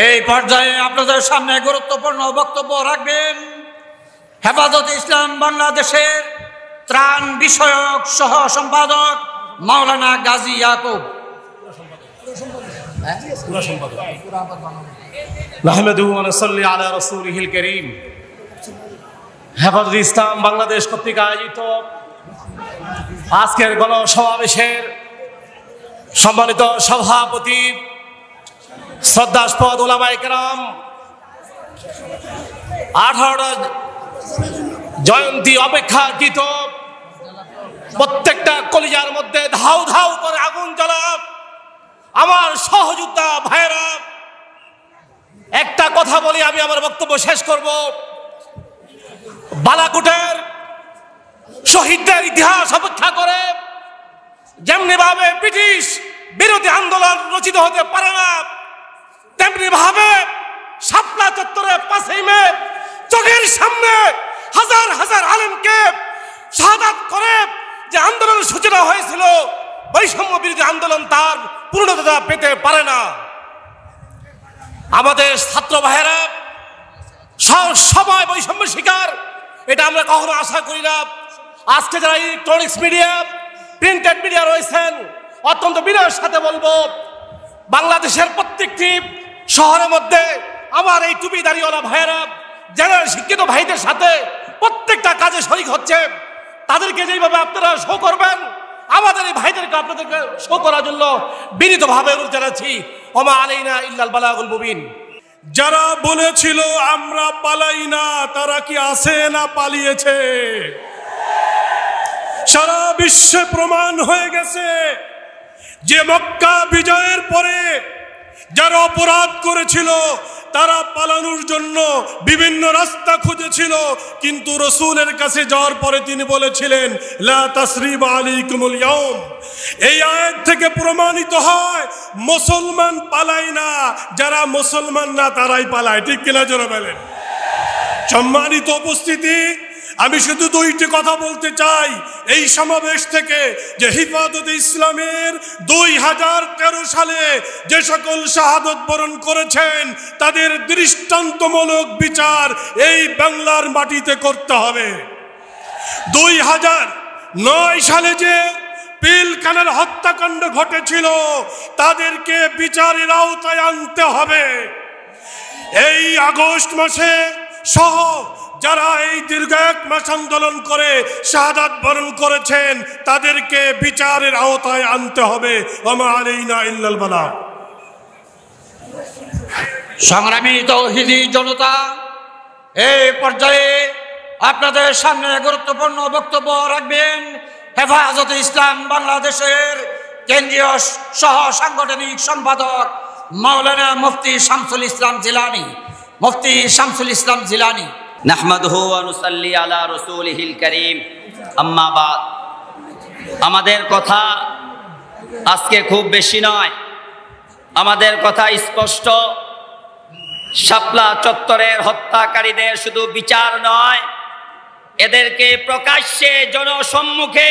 এই পর্যায়ে আপনাদের সামনে গুরুত্বপূর্ণ বক্তব্য রাখবেন হেফাজতে ইসলাম বাংলাদেশের ত্রাণ বিষয়ক সহ সম্পাদক মাওলানা গাজী ইয়াকুব। নাহমাদুহু ওয়া নুসাল্লি আলা রাসূলিহিল কারীম। হেফাজতে ইসলাম বাংলাদেশ কর্তৃক আয়োজিত আজকের গণসমাবেশের সম্মানিত সভাপতি, শ্রদ্ধাস্পদ উলামায়ে কেরাম, 18 জয়ন্তী অপেক্ষাকৃত প্রত্যেকটা কলিজার মধ্যে ধাউ ধাউ করে আগুন জ্বলা আমার সহযোদ্ধা ভাইরা, একটা কথা বলি আমি আমার বক্তব্য শেষ করব। বালাকোটের শহীদদের ইতিহাস অপেক্ষা করে যেমনি ভাবে ব্রিটিশ বিরোধী আন্দোলন রচিত হতে পারে না, তেমনি ভাবে শাপলা চত্বরে 5ই মে চোখের সামনে হাজার হাজার আলেমকে শাহাদাত করে যে আন্দোলনের সূচনা হয়েছিল, বৈষম্য বিরোধী আন্দোলন তার পূর্ণতা পেতে পারে না। আমাদের ছাত্র ভাইয়েরা সবাই বৈষম্য শিকার, এটা আমরা কখনো আশা করি না। আজকে যারা ইলেকট্রনিক্স মিডিয়া, প্রিন্টেড মিডিয়া রয়েছেন, অত্যন্ত বিনয়ের সাথে বলবো, বাংলাদেশের প্রত্যেকটি শহরের মধ্যে আমার এই টুপি দাড়িওয়ালা ভাইয়েরা যারা শিক্ষিত ভাইদের সাথে প্রত্যেকটা কাজে শরীক হচ্ছে, তাদেরকে যেইভাবে আপনারা শো করবেন, আমাদের এই ভাইদেরকে আপনাদেরকে শো করার জন্য বিনীতভাবে অনুরোধ জানাচ্ছি। ওমা আলাইনা ইল্লাল বালাগুল মুবিন। যারা বলেছিল আমরা পালাই না, তারা কি আছে না পালিয়েছে? সারা বিশ্বে প্রমাণ হয়ে গেছে যে মক্কা বিজয়ের পরে যারা অপরাধ করেছিল তারা পালানোর জন্য বিভিন্ন রাস্তা খুঁজেছিল, কিন্তু রসুলের কাছে যাওয়ার পরে তিনি বলেছিলেন লা তাসরিবা আলাইকুমুল ইয়াউম। এই আয়াত থেকে প্রমাণিত হয় মুসলমান পালায় না, যারা মুসলমান না তারাই পালায়। ঠিক কিনা জোরে বলেন? সম্মানিত উপস্থিতি, আমি শুধু 2টি কথা বলতে চাই এই সমাবেশ থেকে, যে হেফাজতে ইসলামের 2013 সালে যে সকল শাহাদত বরণ করেছেন তাদের দৃষ্টান্তমূলক বিচার এই বাংলার মাটিতে করতে হবে। 2009 সালে যে পিলখানার হত্যাকাণ্ড ঘটেছিল তাদেরকে বিচারের আওতায় আনতে হবে। এই আগস্ট মাসে সহ যারা এই দীর্ঘ 1 মাস আন্দোলন করে শাহাদাত বরণ করেছেন তাদেরকে বিচারের আওতায় আনতে হবে। ওমা আলাইনা ইল্লাল বালাগ। সংগ্রামী তৌহিদি জনতা, এই পর্যায়ে আপনাদের সামনে গুরুত্বপূর্ণ বক্তব্য রাখবেন হেফাজতে ইসলাম বাংলাদেশের কেন্দ্রীয় সহ সাংগঠনিক সম্পাদক মাওলানা মুফতি শামসুল ইসলাম জিলানী। মুফতি শামসুল ইসলাম জিলানী। নাহমাদুহু ওয়া নুসাল্লি আলা রাসূলিহিল কারীম। আম্মা বাদ। আমাদের কথা আজকে খুব বেশি নয়, আমাদের কথা স্পষ্ট। শাপলা চত্বরের হত্যাকারীদের শুধু বিচার নয়, এদেরকে প্রকাশ্যে জনসম্মুখে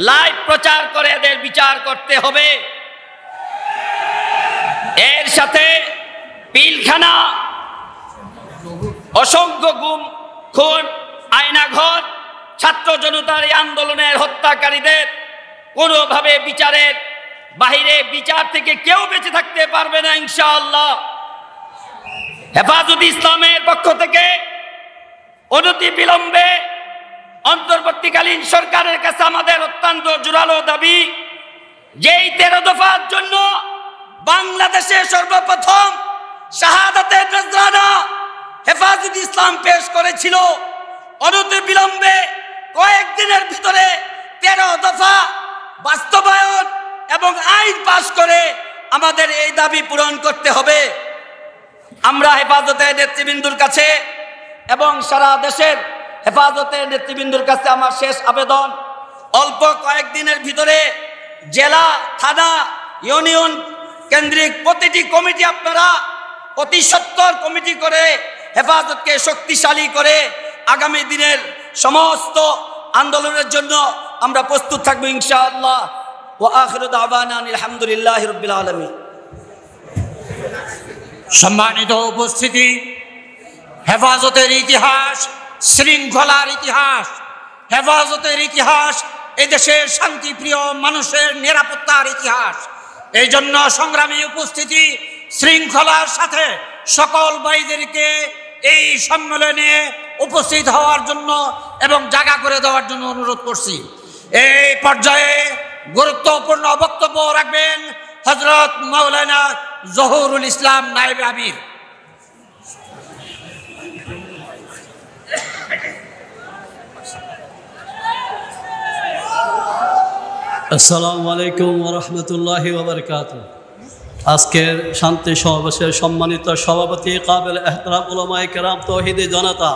লাইভ প্রচার করে এদের বিচার করতে হবে। এর সাথে পিলখানা, অসংখ্য গুম খুন, আয়নাঘর, ছাত্র জনতার এই আন্দোলনের হত্যাকারীদের কোনোভাবে বিচারের বাহিরে, বিচার থেকে কেউ বেঁচে থাকতে পারবে না ইনশাআল্লাহ। হেফাজতে ইসলামের পক্ষ থেকে অনতি বিলম্বে অন্তর্বর্তীকালীন সরকারের কাছে আমাদের অত্যন্ত জোরালো দাবি, যেই 13 দফার জন্য বাংলাদেশে সর্বপ্রথম শাহাদাতের নজরানা হেফাজতে ইসলাম পেশ করেছিল, অনতি বিলম্বে কয়েকদিনের ভিতরে 13 দফা বাস্তবায়ন এবং আইন পাশ করে আমাদের এই দাবি পূরণ করতে হবে। আমরা হেফাজতের নেতৃবৃন্দুর কাছে এবং সারা দেশের হেফাজতের নেতৃবৃন্দুর কাছে আমার শেষ আবেদন, অল্প কয়েকদিনের ভিতরে জেলা, থানা, ইউনিয়ন কেন্দ্রিক প্রতিটি কমিটি আপনারা অতি সত্বর কমিটি করে হেফাজতকে শক্তিশালী করে আগামী দিনের সমস্ত আন্দোলনের জন্য আমরা প্রস্তুত থাকবো ইনশাআল্লাহ। ওয়া আখিরু দাওয়ানা আলহামদুলিল্লাহি রাব্বিল আলামিন। সম্মানিত উপস্থিতি, হেফাজতের ইতিহাস শৃঙ্খলার ইতিহাস, হেফাজতের ইতিহাস এদেশের শান্তিপ্রিয় মানুষের নিরাপত্তার ইতিহাস। এই জন্য সংগ্রামী উপস্থিতি, শৃঙ্খলার সাথে সকল ভাইদেরকে এই সম্মেলনে উপস্থিত হওয়ার জন্য এবং জায়গা করে দেওয়ার জন্য অনুরোধ করছি। এই পর্যায়ে গুরুত্বপূর্ণ বক্তব্য রাখবেন হযরত মাওলানা জহুরুল ইসলাম নায়েবে আমির। আসসালামু আলাইকুম ওয়া রাহমাতুল্লাহি ওয়া বারাকাতুহু। আজকের শান্তি সমাবেশের সম্মানিত সভাপতি, কাবিল এহতরাম উলামায়ে কেরাম, তৌহিদি জনতা,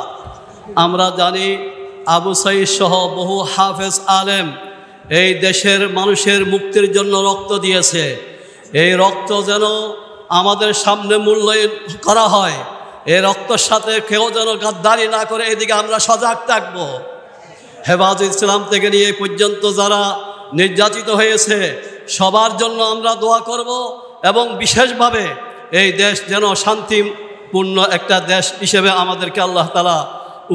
আমরা জানি আবু সাঈদ সহ বহু হাফেজ আলেম এই দেশের মানুষের মুক্তির জন্য রক্ত দিয়েছে। এই রক্ত যেন আমাদের সামনে মূল্যায়ন করা হয়, এই রক্তের সাথে কেউ যেন গাদ্দারি না করে, এদিকে আমরা সজাগ থাকব। হেফাজত ইসলাম থেকে নিয়ে এই পর্যন্ত যারা নির্যাতিত হয়েছে সবার জন্য আমরা দোয়া করব এবং বিশেষভাবে এই দেশ যেন শান্তিপূর্ণ একটা দেশ হিসেবে আমাদেরকে আল্লাহ তাআলা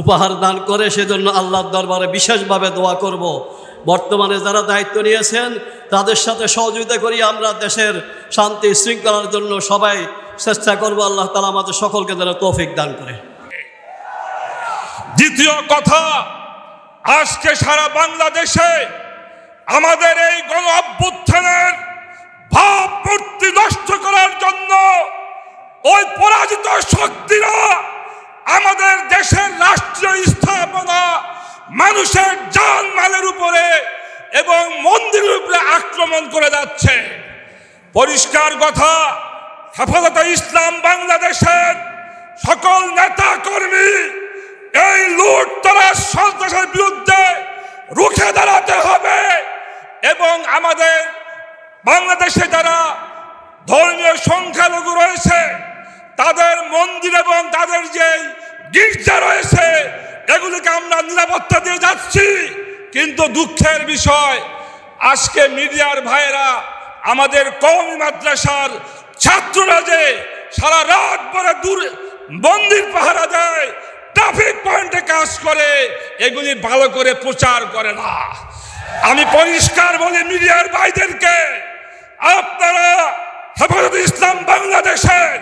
উপহার দান করে, সেজন্য আল্লাহর দরবারে বিশেষভাবে দোয়া করব। বর্তমানে যারা দায়িত্ব নিয়েছেন তাদের সাথে সহযোগিতা করি আমরা দেশের শান্তি শৃঙ্খলার জন্য সবাই চেষ্টা করব। আল্লাহ তাআলা আমাদের সকলকে যেন তৌফিক দান করে। দ্বিতীয় কথা, আজকে সারা বাংলাদেশে আমাদের এই গণ অভ্যুত্থানের ভাবমূর্তি নষ্ট করার জন্য ওই পরাজিত শক্তিরা আমাদের দেশের রাষ্ট্রীয় স্থাপনা, মানুষের জানমালের উপরে এবং মন্দিরের উপরে আক্রমণ করে যাচ্ছে। পরিষ্কার কথা, হেফাজতে ইসলাম বাংলাদেশের সকল নেতা কর্মী এই লুটতরাজ সন্ত্রাসের বিরুদ্ধে রুখে দাঁড়াতে হবে এবং আমাদের বাংলাদেশে যারা ধর্মীয় সংখ্যালঘু রয়েছে তাদের মন্দির এবং তাদের যে গির্জা রয়েছে এগুলিকে আমরা নিরাপত্তা দিয়ে যাচ্ছি। কিন্তু দুঃখের বিষয়, আজকে মিডিয়ার ভাইয়েরা আমাদের কওমি মাদ্রাসার ছাত্ররা যে সারা রাত ভরে মন্দির পাহারা দেয়, ট্রাফিক পয়েন্টে কাজ করে, এগুলি ভালো করে প্রচার করে না। আমি পরিষ্কার বলি মিডিয়ার ভাইদেরকে, আপনারা হেফাজতে ইসলাম বাংলাদেশের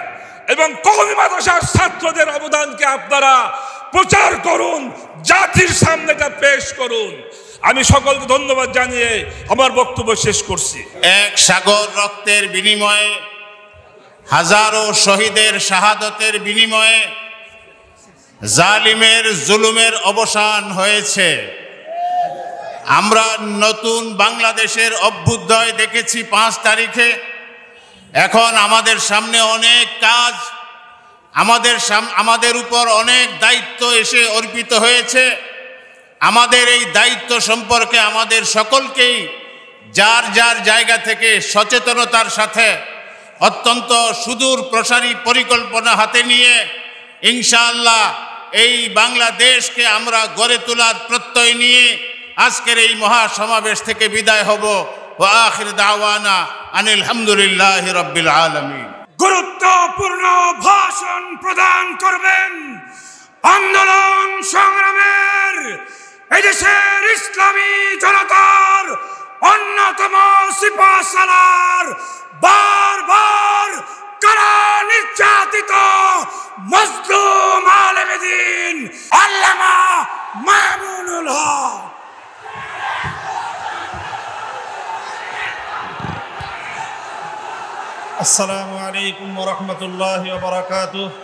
এবং কওমি মাদ্রাসার ছাত্রদের অবদানকে আপনারা প্রচার করুন, জাতির সামনে তা পেশ করুন। আমি সকলকে ধন্যবাদ জানিয়ে আমার বক্তব্য শেষ করছি। এক সাগর রক্তের বিনিময়ে, হাজারো শহীদের শাহাদতের বিনিময়ে জালিমের জুলুমের অবসান হয়েছে। আমরা নতুন বাংলাদেশের অভ্যুদয় দেখেছি 5 তারিখে। এখন আমাদের সামনে অনেক কাজ, আমাদের উপর অনেক দায়িত্ব এসে অর্পিত হয়েছে। আমাদের এই দায়িত্ব সম্পর্কে আমাদের সকলকেই যার যার জায়গা থেকে সচেতনতার সাথে অত্যন্ত সুদূর প্রসারী পরিকল্পনা হাতে নিয়ে ইনশাআল্লাহ এই বাংলাদেশকে আমরা গড়ে তোলার প্রত্যয় নিয়ে আজকের এই মহাসমাবেশ থেকে বিদায় হব। ওয়া আখির দাওয়ানা আনিল হামদুলিল্লাহি রাব্বিল আলামিন। গুরুত্বপূর্ণ ভাষণ প্রদান করবেন আন্দোলন সংগ্রামের এদেশের ইসলামী জনতার অন্যতম সিপাহসালার, বারবার কারা নির্যাতিত মজলুম আলেমে দ্বীন আল্লামা মামুনুল হক। আসসালামু আলাইকুম ওয়া রাহমাতুল্লাহি ওয়া বারাকাতুহু।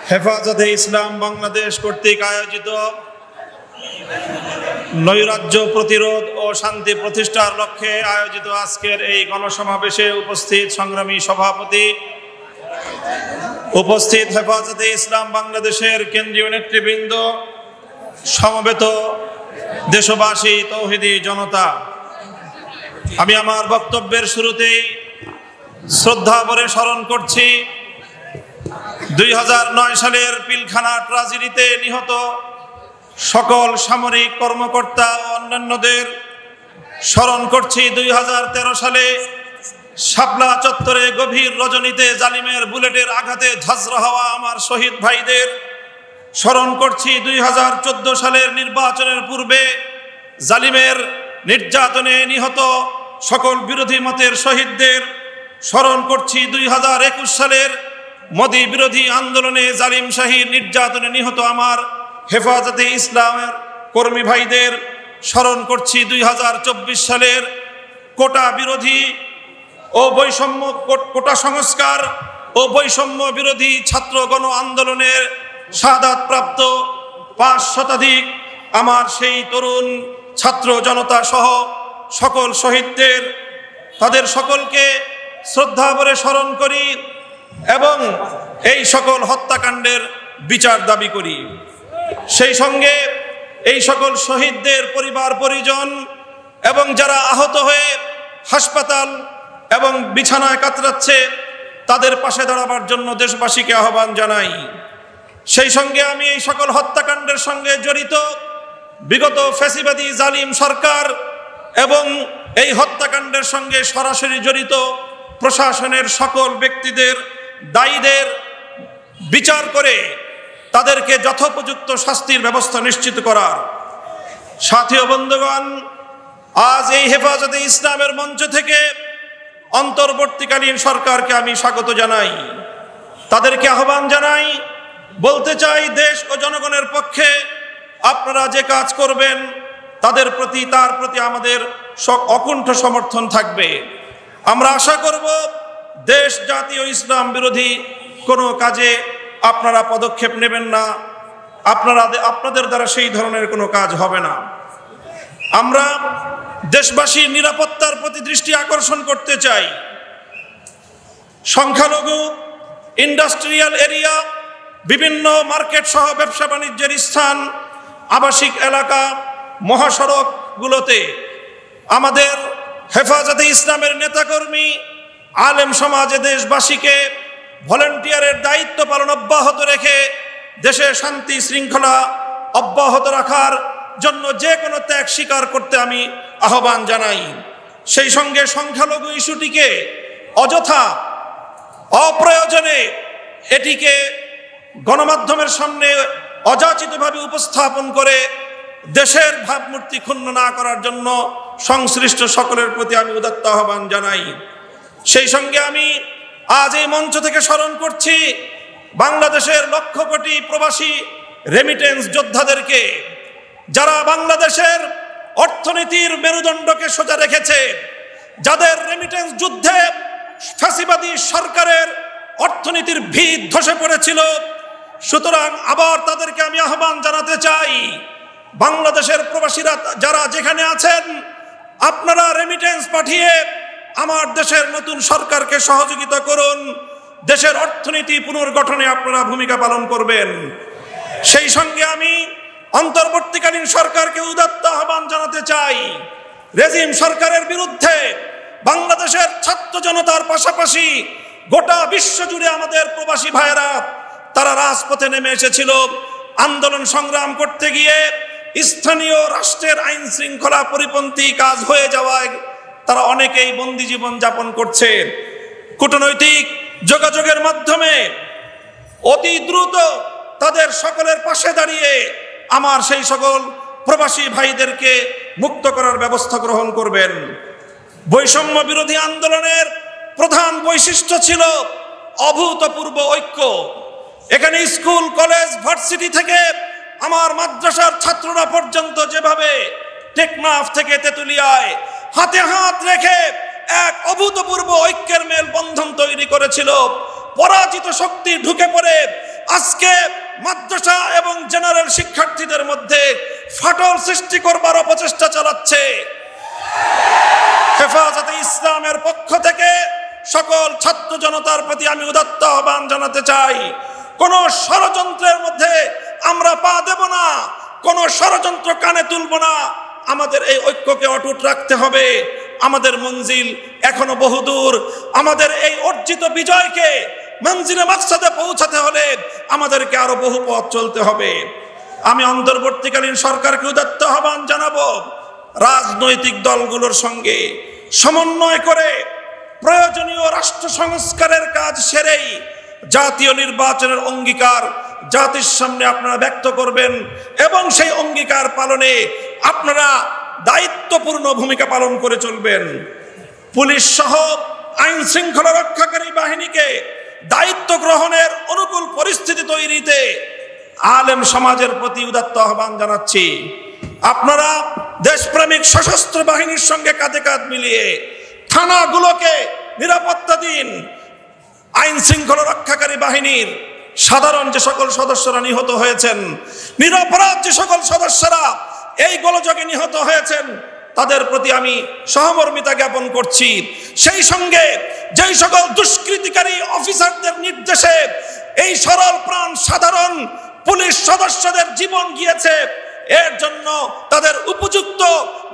হেফাজতে ইসলাম বাংলাদেশ কর্তৃক আয়োজিত নৈরাজ্য প্রতিরোধ ও শান্তি প্রতিষ্ঠার লক্ষ্যে আয়োজিত আজকের এই গণসমাবেশে উপস্থিত সংগ্রামী সভাপতি, উপস্থিত হেফাজতে ইসলাম বাংলাদেশের কেন্দ্রীয় নেতৃবৃন্দ, সমবেত দেশবাসী, তৌহিদি জনতা, আমি আমার বক্তব্যের শুরুতেই শ্রদ্ধা ভরে স্মরণ করছি 2009 সালের পিলখানা ট্রাজেডিতে নিহত সকল সামরিক কর্মকর্তা ও অন্যান্যদের। স্মরণ করছি 2013 সালে শাপলা চত্বরে গভীর রজনীতে জালিমের বুলেটের আঘাতে ঝাঁঝরা হওয়া আমার শহীদ ভাইদের। স্মরণ করছি 2014 সালের নির্বাচনের পূর্বে জালিমের নির্যাতনে নিহত সকল বিরোধী মতের শহীদদের স্মরণ করছি। 2021 সালের মোদী বিরোধী আন্দোলনে জালিম শাহীর নির্যাতনে নিহত আমার হেফাজতে ইসলামের কর্মী ভাইদের স্মরণ করছি। 2024 সালের কোটা বিরোধী ও বৈষম্য কোটা সংস্কার ও বৈষম্য বিরোধী ছাত্র গণ আন্দোলনের শাহাদাতপ্রাপ্ত 5 শতাধিক আমার সেই তরুণ ছাত্র জনতা সহ সকল শহীদদের, তাদের সকলকে শ্রদ্ধা ভরে স্মরণ করি এবং এই সকল হত্যাকাণ্ডের বিচার দাবি করি। সেই সঙ্গে এই সকল শহীদদের পরিবার পরিজন এবং যারা আহত হয়ে হাসপাতাল এবং বিছানায় কাতরাচ্ছে তাদের পাশে দাঁড়াবার জন্য দেশবাসীকে আহ্বান জানাই। সেই সঙ্গে আমি এই সকল হত্যাকাণ্ডের সঙ্গে জড়িত বিগত ফ্যাসিবাদী জালিম সরকার এবং এই হত্যাকাণ্ডের সঙ্গে সরাসরি জড়িত প্রশাসনের সকল ব্যক্তিদের, দায়ীদের বিচার করে তাদেরকে যথোপযুক্ত শাস্তির ব্যবস্থা নিশ্চিত করার। সাথী ও বন্ধুগণ, আজ এই হেফাজতে ইসলামের মঞ্চ থেকে অন্তর্বর্তীকালীন সরকারকে আমি স্বাগত জানাই, তাদেরকে আহ্বান জানাই, বলতে চাই দেশ ও জনগণের পক্ষে আপনারা যে কাজ করবেন তার প্রতি আমাদের অকুণ্ঠ সমর্থন থাকবে। আমরা আশা করব দেশ, জাতি ও ইসলাম বিরোধী কোনো কাজে আপনারা পদক্ষেপ নেবেন না, আপনাদের দ্বারা সেই ধরনের কোনো কাজ হবে না। আমরা দেশবাসীর নিরাপত্তার প্রতি দৃষ্টি আকর্ষণ করতে চাই। সংখ্যালঘু, ইন্ডাস্ট্রিয়াল এরিয়া, বিভিন্ন মার্কেট সহ ব্যবসা বাণিজ্যের স্থান, আবাসিক এলাকা, মহাসড়কগুলোতে আমাদের হেফাজতে ইসলামের নেতাকর্মী, আলেম সমাজে দেশবাসীকে ভলেন্টিয়ারের দায়িত্ব পালন অব্যাহত রেখে দেশে শান্তি শৃঙ্খলা অব্যাহত রাখার জন্য যে কোনো ত্যাগ স্বীকার করতে আমি আহ্বান জানাই। সেই সঙ্গে সংখ্যালঘু ইস্যুটিকে অযথা অপ্রয়োজনে এটিকে গণমাধ্যমের সামনে অযাচিতভাবে উপস্থাপন করে দেশের ভাবমূর্তি ক্ষুণ্ণ না করার জন্য সংশ্লিষ্ট সকলের প্রতি আমি উদাত্ত আহ্বান জানাই। সেই সঙ্গে আমি আজ এই মঞ্চ থেকে স্মরণ করছি বাংলাদেশের লক্ষ কোটি প্রবাসী রেমিটেন্স যোদ্ধাদেরকে, যারা বাংলাদেশের অর্থনীতির মেরুদণ্ডকে সোজা রেখেছে, যাদের রেমিটেন্স যুদ্ধে ফ্যাসিবাদী সরকারের অর্থনীতির ভিত ধসে পড়েছিল। সুতরাং আবার তাদেরকে আমি আহ্বান জানাতে চাই, বাংলাদেশের প্রবাসীরা যারা যেখানে আছেন, আপনারা রেমিটেন্স পাঠিয়ে আমার দেশের নতুন সরকারকে সহযোগিতা করুন। দেশের অর্থনীতি পুনর্গঠনে আপনারা ভূমিকা পালন করবেন। সেই সঙ্গে আমি অন্তর্বর্তীকালীন সরকারকে উদাত্ত আহ্বান জানাতে চাই, রেজিম সরকারের বিরুদ্ধে বাংলাদেশের ছাত্র জনতার পাশাপাশি গোটা বিশ্ব জুড়ে আমাদের প্রবাসী ভাইয়েরা তারা রাজপথে নেমে এসেছিল আন্দোলন সংগ্রাম করতে গিয়ে। স্থানীয় রাষ্ট্রের আইন শৃঙ্খলা পরিপন্থী কাজ হয়ে যাওয়ায় তারা অনেকেই বন্দি জীবন যাপন করছে। কূটনৈতিক যোগাযোগের মাধ্যমে অতি দ্রুত তাদের সকলের পাশে দাঁড়িয়ে আমার সেই সকল প্রবাসী ভাইদেরকে মুক্ত করার ব্যবস্থা গ্রহণ করবেন। বৈষম্য বিরোধী আন্দোলনের প্রধান বৈশিষ্ট্য ছিল অভূতপূর্ব ঐক্য। এখানে স্কুল, কলেজ, ভার্সিটি থেকে আমার মাদ্রাসার ছাত্ররা পর্যন্ত যেভাবে টেকনাফ থেকে তেতুলিয়ায় হাতে হাত রেখে এক অভূতপূর্ব ঐক্যের মেলবন্ধন তৈরি করেছিল, পরাজিত শক্তি ঢুকে পড়ে আজকে মাদ্রাসা এবং জেনারেল শিক্ষার্থীদের মধ্যে ফাটল সৃষ্টি করবার অপচেষ্টা চালাচ্ছে। হেফাজতে ইসলামের পক্ষ থেকে সকল ছাত্র জনতার প্রতি আমি উদাত্ত আহ্বান জানাতে চাই, কোন ষড়যন্ত্রের মধ্যে আমরা পা দেব না, কোন ষড়যন্ত্র কানে তুলব না। আমাদের এই ঐক্যকে অটুট রাখতে হবে। আমাদের মঞ্জিল এখনো বহুদূর। আমাদের এই অর্জিত বিজয়কে মঞ্জিলে মাকসাদে পৌঁছাতে হলে আমাদেরকে আরো বহু পথ চলতে হবে। আমি অন্তর্বর্তীকালীন সরকারকে উদাত্ত আহ্বান জানাবো, রাজনৈতিক দলগুলোর সঙ্গে সমন্বয় করে প্রয়োজনীয় রাষ্ট্র সংস্কারের কাজ সেরেই জাতীয় নির্বাচনের অঙ্গীকার জাতির সামনে আপনারা ব্যক্ত করবেন এবং সেই অঙ্গীকার পালনে আপনারা দায়িত্বপূর্ণ ভূমিকা পালন করে চলবেন। পুলিশ সহ আইন শৃঙ্খলা রক্ষাকারী বাহিনীকে দায়িত্ব গ্রহণের অনুকূল পরিস্থিতি তৈরিতে আলেম সমাজের প্রতি উদাত্ত আহ্বান জানাচ্ছি। আপনারা দেশপ্রেমিক সশস্ত্র বাহিনীর সঙ্গে কাঁধে কাঁধ মিলিয়ে থানাগুলোকে নিরাপত্তা দিন। আইন শৃঙ্খলা রক্ষাকারী বাহিনীর সাধারণ যে সকল সদস্যরা নিহত হয়েছেন, নিরপরাধ যে সকল সদস্যরা এই গোলযোগে নিহত হয়েছেন, তাদের প্রতি আমি সহমর্মিতা জ্ঞাপন করছি। সেই সঙ্গে যেই সকল দুষ্কৃতিকারী অফিসারদের নির্দেশে এই সরল প্রাণ সাধারণ পুলিশ সদস্যদের জীবন গিয়েছে, এর জন্য তাদের উপযুক্ত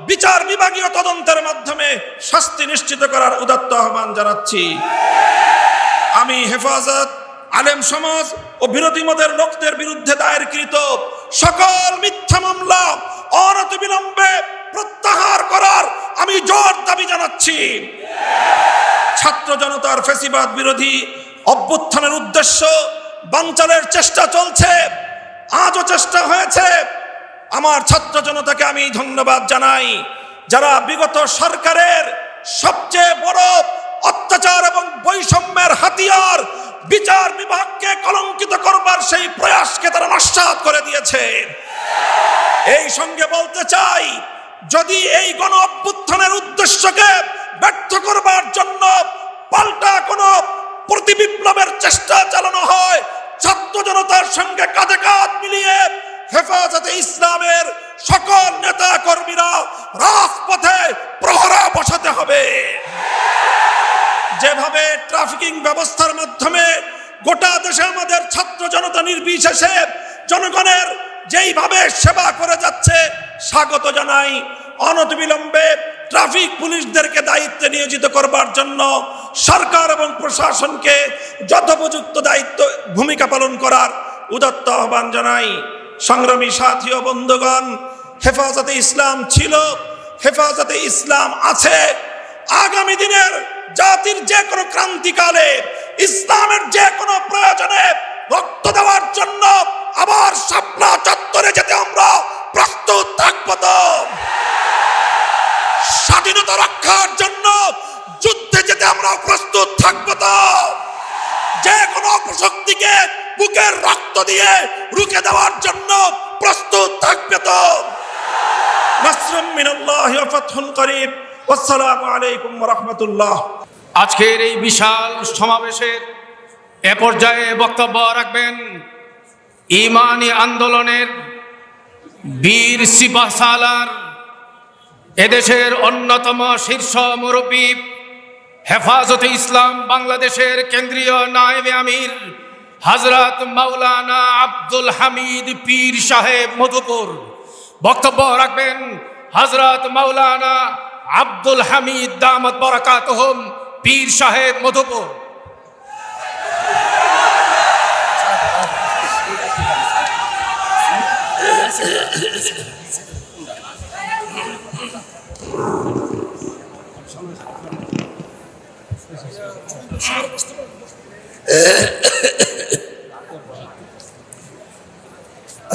বিচার বিভাগীয় তদন্তের মাধ্যমে শাস্তি নিশ্চিত করার উদাত্ত আহ্বান জানাচ্ছি। আমি হেফাজত, আলেম সমাজ ও বিরোধী মতের লোকদের বিরুদ্ধে দায়েরকৃত সকল মিথ্যা মামলা অনতিবিলম্বে প্রত্যাহার করার আমি জোর দাবি জানাচ্ছি। ছাত্র জনতার ফ্যাসিবাদ বিরোধী অভ্যুত্থানের উদ্দেশ্য বানচালের চেষ্টা চলছে, আজও চেষ্টা হয়েছে। আমার ছাত্র জনতাকে আমি ধন্যবাদ জানাই, যারা বিগত সরকারের সবচেয়ে বড় অত্যাচার এবং বৈষম্যের হাতিয়ার বিচার বিভাগকে কলঙ্কিত করবার সেই প্রয়াসকে তারা নস্যাৎ করে দিয়েছে। এই সঙ্গে বলতে চাই, যদি এই গণ অভ্যুত্থানের উদ্দেশ্যকে ব্যর্থ করবার জন্য পাল্টা কোনো প্রতিবিপ্লবের চেষ্টা চালানো হয়, ছাত্র জনতার সঙ্গে কাঁধে কাঁধ মিলিয়ে হেফাজতে ইসলামের সকল নেতা কর্মীরা রাজপথে প্রহরা বসাতে হবে। যেভাবে ট্রাফিকিং ব্যবস্থার মাধ্যমে গোটা দেশে আমাদের ছাত্র জনতা নির্বিশেষে জনগণের যেইভাবে সেবা করে যাচ্ছে, স্বাগত জানাই। অনতিবিলম্বে ট্রাফিক পুলিশদেরকে দায়িত্বে নিয়োজিত করবার জন্য সরকার এবং প্রশাসনকে যথোপযুক্ত দায়িত্ব ভূমিকা পালন করার উদাত্ত আহ্বান জানাই। সংগ্রামী সাথী ও বন্ধুগণ, হেফাজতে ইসলাম ছিল, হেফাজতে ইসলাম আছে। আগামী দিনের জাতির যে কোনো ক্রান্তিকালে ইসলামের যে কোনো প্রয়োজনে রক্ত দেওয়ার জন্য আবার শাপলা চত্বরে যেতে আমরা প্রস্তুত থাকব। তো স্বাধীনতা রক্ষার জন্য যুদ্ধে যেতে আমরা প্রস্তুত থাকব। তো যে কোনো অপশক্তিকে বুকের রক্ত দিয়ে রুখে দেওয়ার জন্য প্রস্তুত থাকবে। তো নাসরুম মিনাল্লাহি ওয়া ফাতহুন করিব। আসসালামু আলাইকুম ওয়া রাহমাতুল্লাহ। আজকের এই বিশাল সমাবেশের এ পর্যায়ে বক্তব্য রাখবেন ইমানি আন্দোলনের বীর সিপাহসালার এদেশের অন্যতম শীর্ষ মুরব্বী, হেফাজতে ইসলাম বাংলাদেশের কেন্দ্রীয় নায়েবে আমির হযরত মাওলানা আব্দুল হামিদ পীর সাহেব মধুপুর। বক্তব্য রাখবেন হযরত মাওলানা আব্দুল হামিদ দামাত বরাকাতুহুম পীর সাহেব মধুপুর।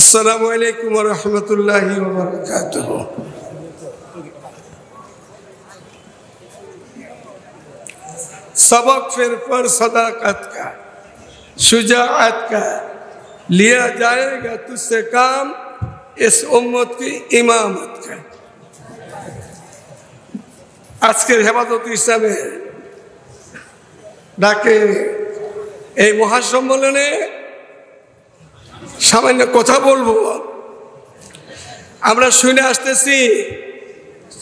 अस्सलामु अलैकुम व रहमतुल्लाहि व बरकातुहू। सबक फिर पर सदाकत का, शुजाअत का लिया जाएगा तुझसे काम, इस उम्मत की इमामत का। আজকের হেফাজত ইসলামের ডাকে এই মহাসম্মেলনে সামান্য কথা বলবো। আমরা শুনে আসতেছি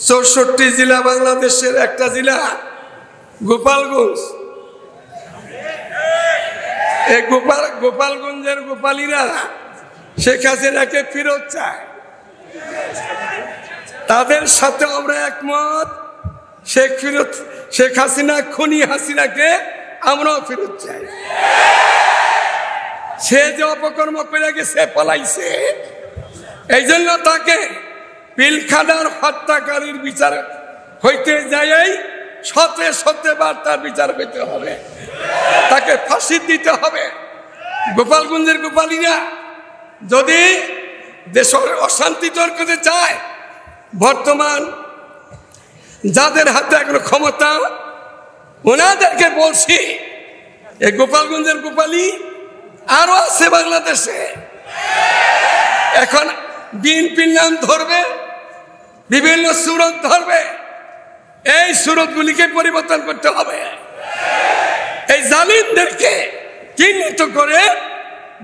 64 জেলা বাংলাদেশের একটা জেলা গোপালগঞ্জ। এই গোপালগঞ্জের গোপালীরা শেখ হাসিনাকে ফেরত চায়। তাদের সাথে আমরা একমত। শেখ হাসিনা খুনি হাসিনাকে আমরাও ফেরত চাই। সে যে অপকর্ম করে গেছে, পলাইছে, এই জন্য তাকে পিলখানার হত্যাকারীর বিচার হইতে যাই সতে সত্যবার তার বিচার হইতে হবে, তাকে ফাঁসি দিতে হবে। গোপালগঞ্জের গোপালীরা যদি দেশের অশান্তি দূর করতে চায়, বর্তমান যাদের হাতে এখন ক্ষমতা ওনাদেরকে বলছি এই গোপালগঞ্জের গোপালী আরো আছে বাংলাদেশে। এখন বিএনপির নাম ধরবে, বিভিন্ন সুরত ধরবে, এই সুরতগুলিকে পরিবর্তন করতে হবে। এই জালিমদেরকে চিহ্নিত করে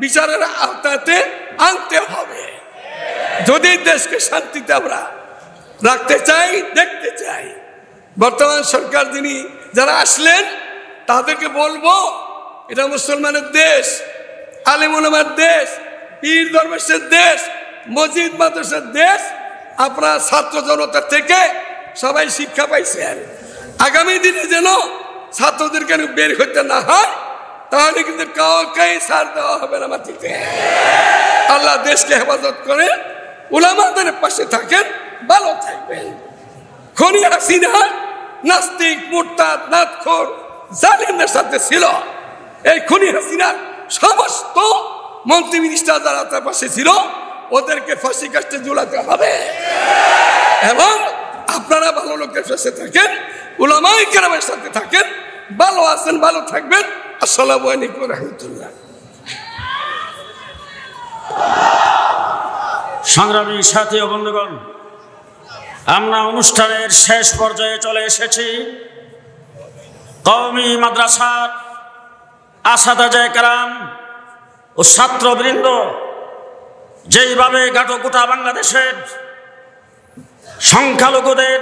বিচারের আওতাতে আনতে হবে। যদি দেশকে শান্তিতে আমরা রাখতে চাই, দেখতে চাই, বর্তমান সরকার যিনি যারা আসলেন তাদেরকে বলবো এটা মুসলমানের দেশ, আলেম ওলামার দেশ, পীর দরবেশের দেশ, মসজিদ মাদ্রাসার দেশ। আপনারা ছাত্র জনতা থেকে সবাই শিক্ষা পাইছেন। আগামী দিনে যেন ছাত্রদেরকে বের হইতে না হয়, তাহলে কিন্তু কাউকে ছাড় দেওয়া হবে না মাটিতে। আল্লাহ দেশকে হেফাজত করে, উলামাদের পাশে থাকেন, ভালো থাকবেন। খনি হাসিনা নাস্তিক, মুরতাদ, নাতখোর, জালিমদের সাথে ছিল। এই খনি হাসিনার সমস্ত মন্ত্রী মিনিস্টার যারা তার পাশে ছিল, ওদেরকে ফাঁসি কাস্টে ঝুলাতে হবে। এবং আপনারা ভালো লোকের সাথে থাকেন, উলামায়ে কেরামের সাথে থাকেন, ভালো আছেন, ভালো থাকবেন। আসসালামু আলাইকুম রহমতুল্লাহ। সংগ্রামী সাথী ও বন্ধুগণ, আমরা অনুষ্ঠানের শেষ পর্যায়ে চলে এসেছি। কওমি মাদ্রাসার আসাদায়ে কেরাম ও ছাত্রবৃন্দ যেইভাবে গোটা বাংলাদেশের সংখ্যালঘুদের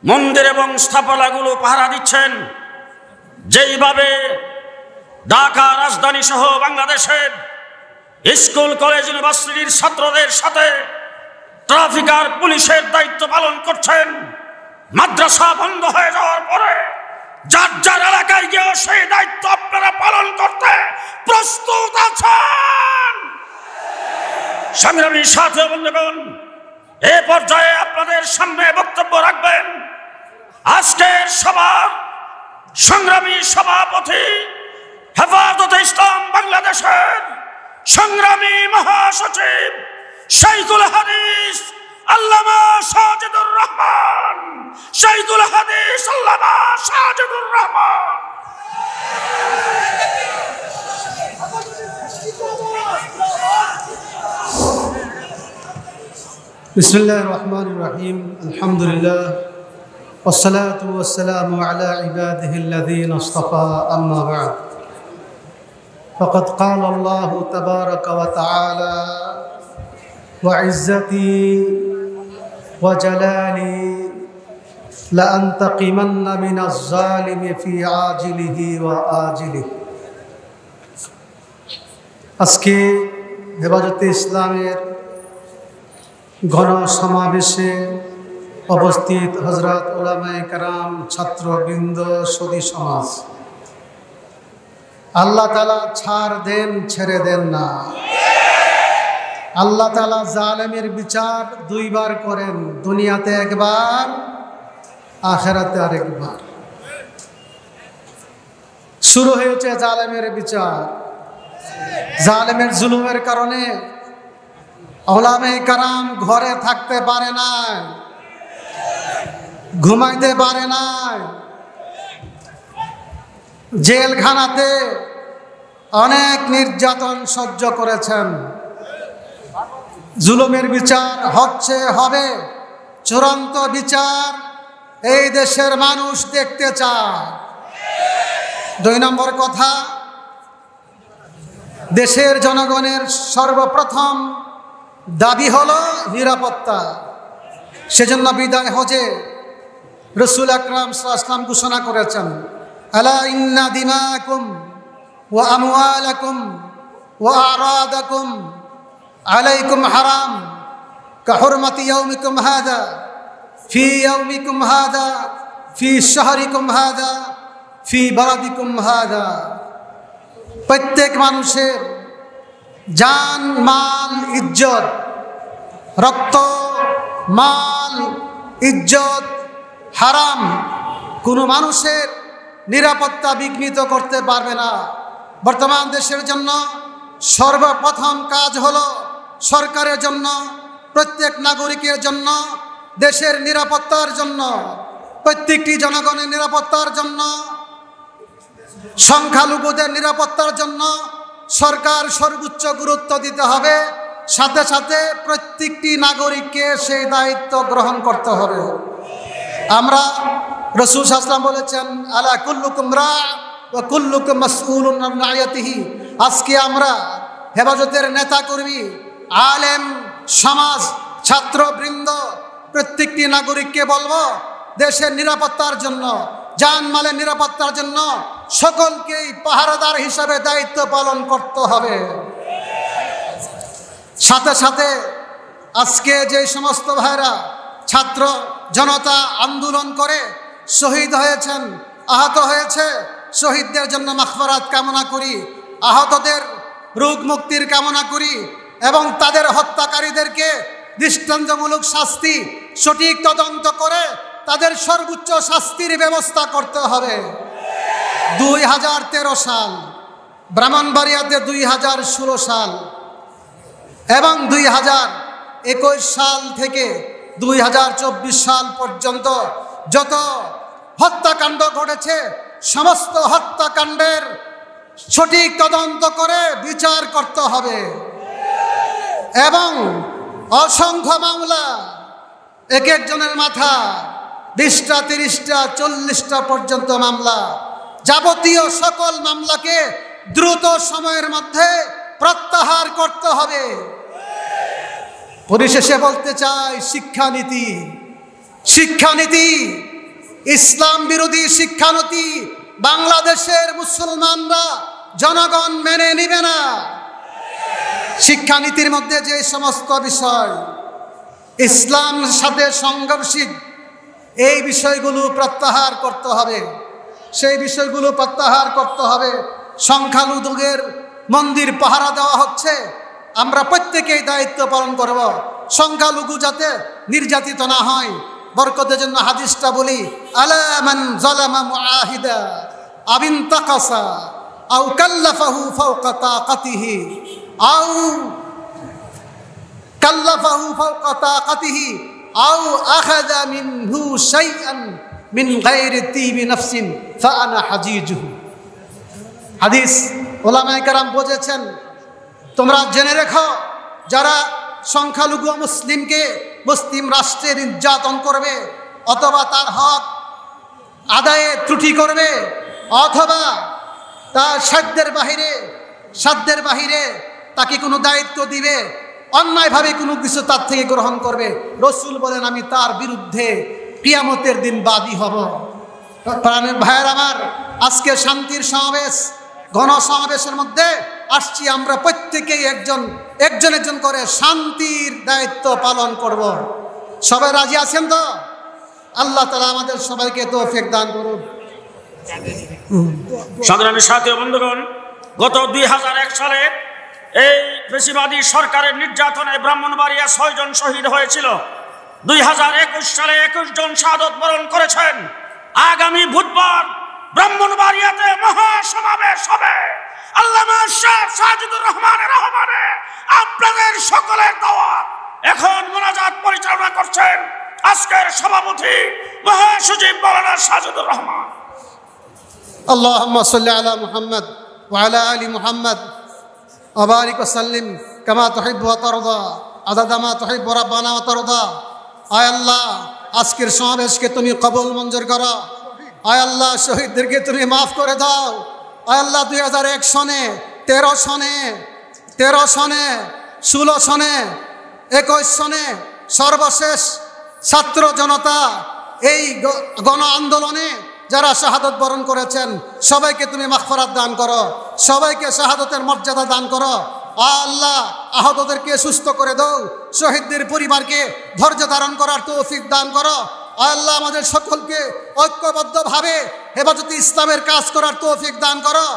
মন্দির এবং স্থাপনাগুলো পাহারা দিচ্ছেন, যেইভাবে ঢাকা রাজধানী সহ বাংলাদেশের স্কুল কলেজ ইউনিভার্সিটির ছাত্রদের সাথে ট্রাফিক আর পুলিশের দায়িত্ব পালন করছেন, মাদ্রাসা বন্ধ হয়ে যাওয়ার পরে যার যার এলাকায় গিয়ে সেই দায়িত্ব আপনারা পালন করতে প্রস্তুত আছেন। সংগ্রামী সাথী বন্ধুগণ, এ পর্যায়ে আপনাদের সামনে বক্তব্য রাখবেন আজকের সভার সংগ্রামী সভাপতি, হেফাজতে ইসলাম বাংলাদেশের সংগ্রামী মহাসচিব শাইখুল হাদিস আল্লামা সাজিদুর রহমান, শাইখুল হাদিস আল্লামা সাজিদুর রহমান। বিসমিল্লাহির রহমানির রহিম। আলহামদুলিল্লাহ ওয়াসসালাতু ওয়াসসালামু আলা ইবাদিহিল্লাযীনা ইসতাফা, আম্মা বা'দ। ফাকাদ ক্বালা আল্লাহু তাবারাকা ওয়া তাআলা ওয়া ইজ্জাতি ওয়া জালালি লা আনতাকিমান্না মিনাজ জালিমি ফি আজিলিহি ওয়া আজিলিহি। আজকে হেফাজতে ইসলামের গণসমাবেশে উপস্থিত হযরত উলামায়ে কেরাম, ছাত্রবৃন্দ, সুধী সমাজ, আল্লাহ তাআলা ছাড় দেন, ছেড়ে দেন না। আল্লাহ তাআলা জালেমের বিচার দুইবার করেন, দুনিয়াতে একবার, আখিরাতে আরেকবার। শুরু হয়েছে জালেমের বিচার। জালেমের জুলুমের কারণে উলামায়ে কেরাম ঘরে থাকতে পারে না, ঘুমাইতে পারে না, জেলখানাতে অনেক নির্যাতন সহ্য করেছেন। জুলুমের বিচার হচ্ছে, হবে, চূড়ান্ত বিচার এই দেশের মানুষ দেখতে চায়। 2 নম্বর কথা, দেশের জনগণের সর্বপ্রথম দাবি হলো নিরাপত্তা। সেজন্য বিদায় হজে রাসূল আকরাম সাল্লাল্লাহু আলাইহি ওয়াসাল্লাম ঘোষণা করেছেন, আলা ইন্না দিমাকুম ওয়া আমওয়ালাকুম ওয়া আরাদাকুম আলাইকুম হারাম কা হুরমাতি ইয়াউমিকুম হাযা ফি ইয়াউমিকুম হাযা ফি শাহরিকুম হাযা ফি বালাদিকুম হাযা। প্রত্যেক মানুষের জান, মাল, ইজ্জত, রক্ত, মাল, ইজ্জত হারাম। কোনো মানুষের নিরাপত্তা বিঘ্নিত করতে পারবে না। বর্তমান দেশের জন্য সর্বপ্রথম কাজ হলো সরকারের জন্য, প্রত্যেক নাগরিকের জন্য, দেশের নিরাপত্তার জন্য প্রত্যেকটি জনগণের নিরাপত্তার জন্য, সংখ্যালঘুদের নিরাপত্তার জন্য সরকার সর্বোচ্চ গুরুত্ব দিতে হবে। সাথে সাথে প্রত্যেকটি নাগরিককে সেই দায়িত্ব গ্রহণ করতে হবে। আমরা রাসূল সাল্লাল্লাহু আলাইহি ওয়াসাল্লাম বলেছেন, আলা কুল্লুকুম রা ওয়া কুল্লুকুম মাসউলুন আন রাইয়াতিহি। আজকে আমরা হেফাজতের নেতাকর্মী, আলেম সমাজ, ছাত্রবৃন্দ প্রত্যেকটি নাগরিককে বলবো, দেশের নিরাপত্তার জন্য, জানমালের নিরাপত্তার জন্য সকলকেই পাহারাদার হিসাবে দায়িত্ব পালন করতে হবে। সাথে সাথে আজকে যে সমস্ত ভাইরা ছাত্র জনতা আন্দোলন করে শহীদ হয়েছেন, আহত হয়েছে, শহীদদের জন্য মাগফিরাত কামনা করি, আহতদের রোগ মুক্তির কামনা করি এবং তাদের হত্যাকারীদেরকে দৃষ্টান্তমূলক শাস্তি, সঠিক তদন্ত করে তাদের সর্বোচ্চ শাস্তির ব্যবস্থা করতে হবে। 2013 সাল, ব্রাহ্মণবাড়িয়াতে 2016 সাল এবং 2021 সাল থেকে 2024 সাল পর্যন্ত যত হত্যাকাণ্ড ঘটেছে, সমস্ত হত্যাকাণ্ডের সঠিক তদন্ত করে বিচার করতে হবে এবং অসংখ্য মামলা, এক একজনের মাথা 20টা 30টা 40টা পর্যন্ত মামলা, যাবতীয় সকল মামলাকে দ্রুত সময়ের মধ্যে প্রত্যাহার করতে হবে। পরিশেষে বলতে চাই, শিক্ষানীতি, শিক্ষানীতি, ইসলাম বিরোধী শিক্ষানীতি বাংলাদেশের মুসলমানরা, জনগণ মেনে নিবে না। শিক্ষানীতির মধ্যে যে সমস্ত বিষয় ইসলামের সাথে সংঘর্ষিত, এই বিষয়গুলো প্রত্যাহার করতে হবে, সেই বিষয়গুলো প্রত্যাহার করতে হবে। সংখ্যালঘুদের মন্দির পাহারা দেওয়া হচ্ছে, আমরা প্রত্যেকেই দায়িত্ব পালন করব, সংখ্যালঘু যাতে নির্যাতিত না হয়। বরকতের জন্য হাদিসটা বলি, আলা মান যালামা মুআহিদা আবিন তাকাসা আও কাল্লাফাহু ফাওকা তাকাতিহি আও কাল্লাফাহু ফাওকা তাকাতিহি আও আখাযা মিনহু শাইআন মিন গায়রি তিবি নাফসিন ফাআনা হাজিজুহু। হাদিস ওলামায়ে কেরাম বলেছেন, তোমরা জেনে রেখো, যারা সংখ্যালঘু মুসলিমকে, মুসলিম রাষ্ট্রে নির্যাতন করবে অথবা তার হক আদায়ে ত্রুটি করবে অথবা তার সাধ্যের বাহিরে তাকে কোনো দায়িত্ব দিবে, অন্যায়ভাবে কোনো কিছু তার থেকে গ্রহণ করবে, রসুল বলেন আমি তার বিরুদ্ধে কিয়ামতের দিন বাদী হব। প্রাণের ভাইয়ের আমার, আজকে শান্তির সমাবেশ, গণসমাবেশের মধ্যে আসছি, আমরা প্রত্যেকেই একজন করে শান্তির দায়িত্ব পালন করব। সবাই রাজি আছেন তো? আল্লাহ তাআলা আমাদের সবাইকে তৌফিক দান করুন। সংগ্রামী সাথী বন্ধুগণ, গত 2001 সালে এই ফ্যাসিবাদী সরকারের নির্যাতনে ব্রাহ্মণবাড়িয়া 6 জন শহীদ হয়েছিল। 2021 সালে 21 জন শাহাদত বরণ করেছেন। আগামী বুধবার ব্রাহ্মণবাড়িয়াতে মহাসমাবেশ হবে। আল্লামা শেখ সাজিদুর রহমানের রহমানে আপনাদের সকলের দাওয়াত। এখন মোনাজাত পরিচালনা করছেন আজকের সভাপতি মহাসচিব মাওলানা সাজিদুর রহমান। আল্লাহুম্মা সাল্লি আলা মুহাম্মদ ওয়া আলা আলি মুহাম্মদ ওয়া বারিক ওয়া সাল্লিম কামা তুহিব্বু ওয়া তারদা আদাদা মা তুহিব্বু রাব্বানা ওয়া তারদা। আয় আল্লাহ, আজকের সমাবেশকে তুমি কবুল মঞ্জুর করো। আয় আল্লাহ, শহীদদেরকে তুমি মাফ করে দাও। আয় আল্লাহ, 2001 সনে, 13 সনে, 16 সনে, 21 সনে সর্বশেষ ছাত্র জনতা এই গণ আন্দোলনে যারা শাহাদত বরণ করেছেন, সবাইকে তুমি মাগফিরাত দান করো, সবাইকে শাহাদতের মর্যাদা দান করো। আল্লাহ, আহতদেরকে সুস্থ করে দাও, শহীদদের পরিবারকে ধৈর্য ধারণ করার তৌফিক দান করো। আল্লাহ, আমাদের সকলকে ঐক্যবদ্ধভাবে হেফাজতে ইসলামের কাজ করার তৌফিক দান করো।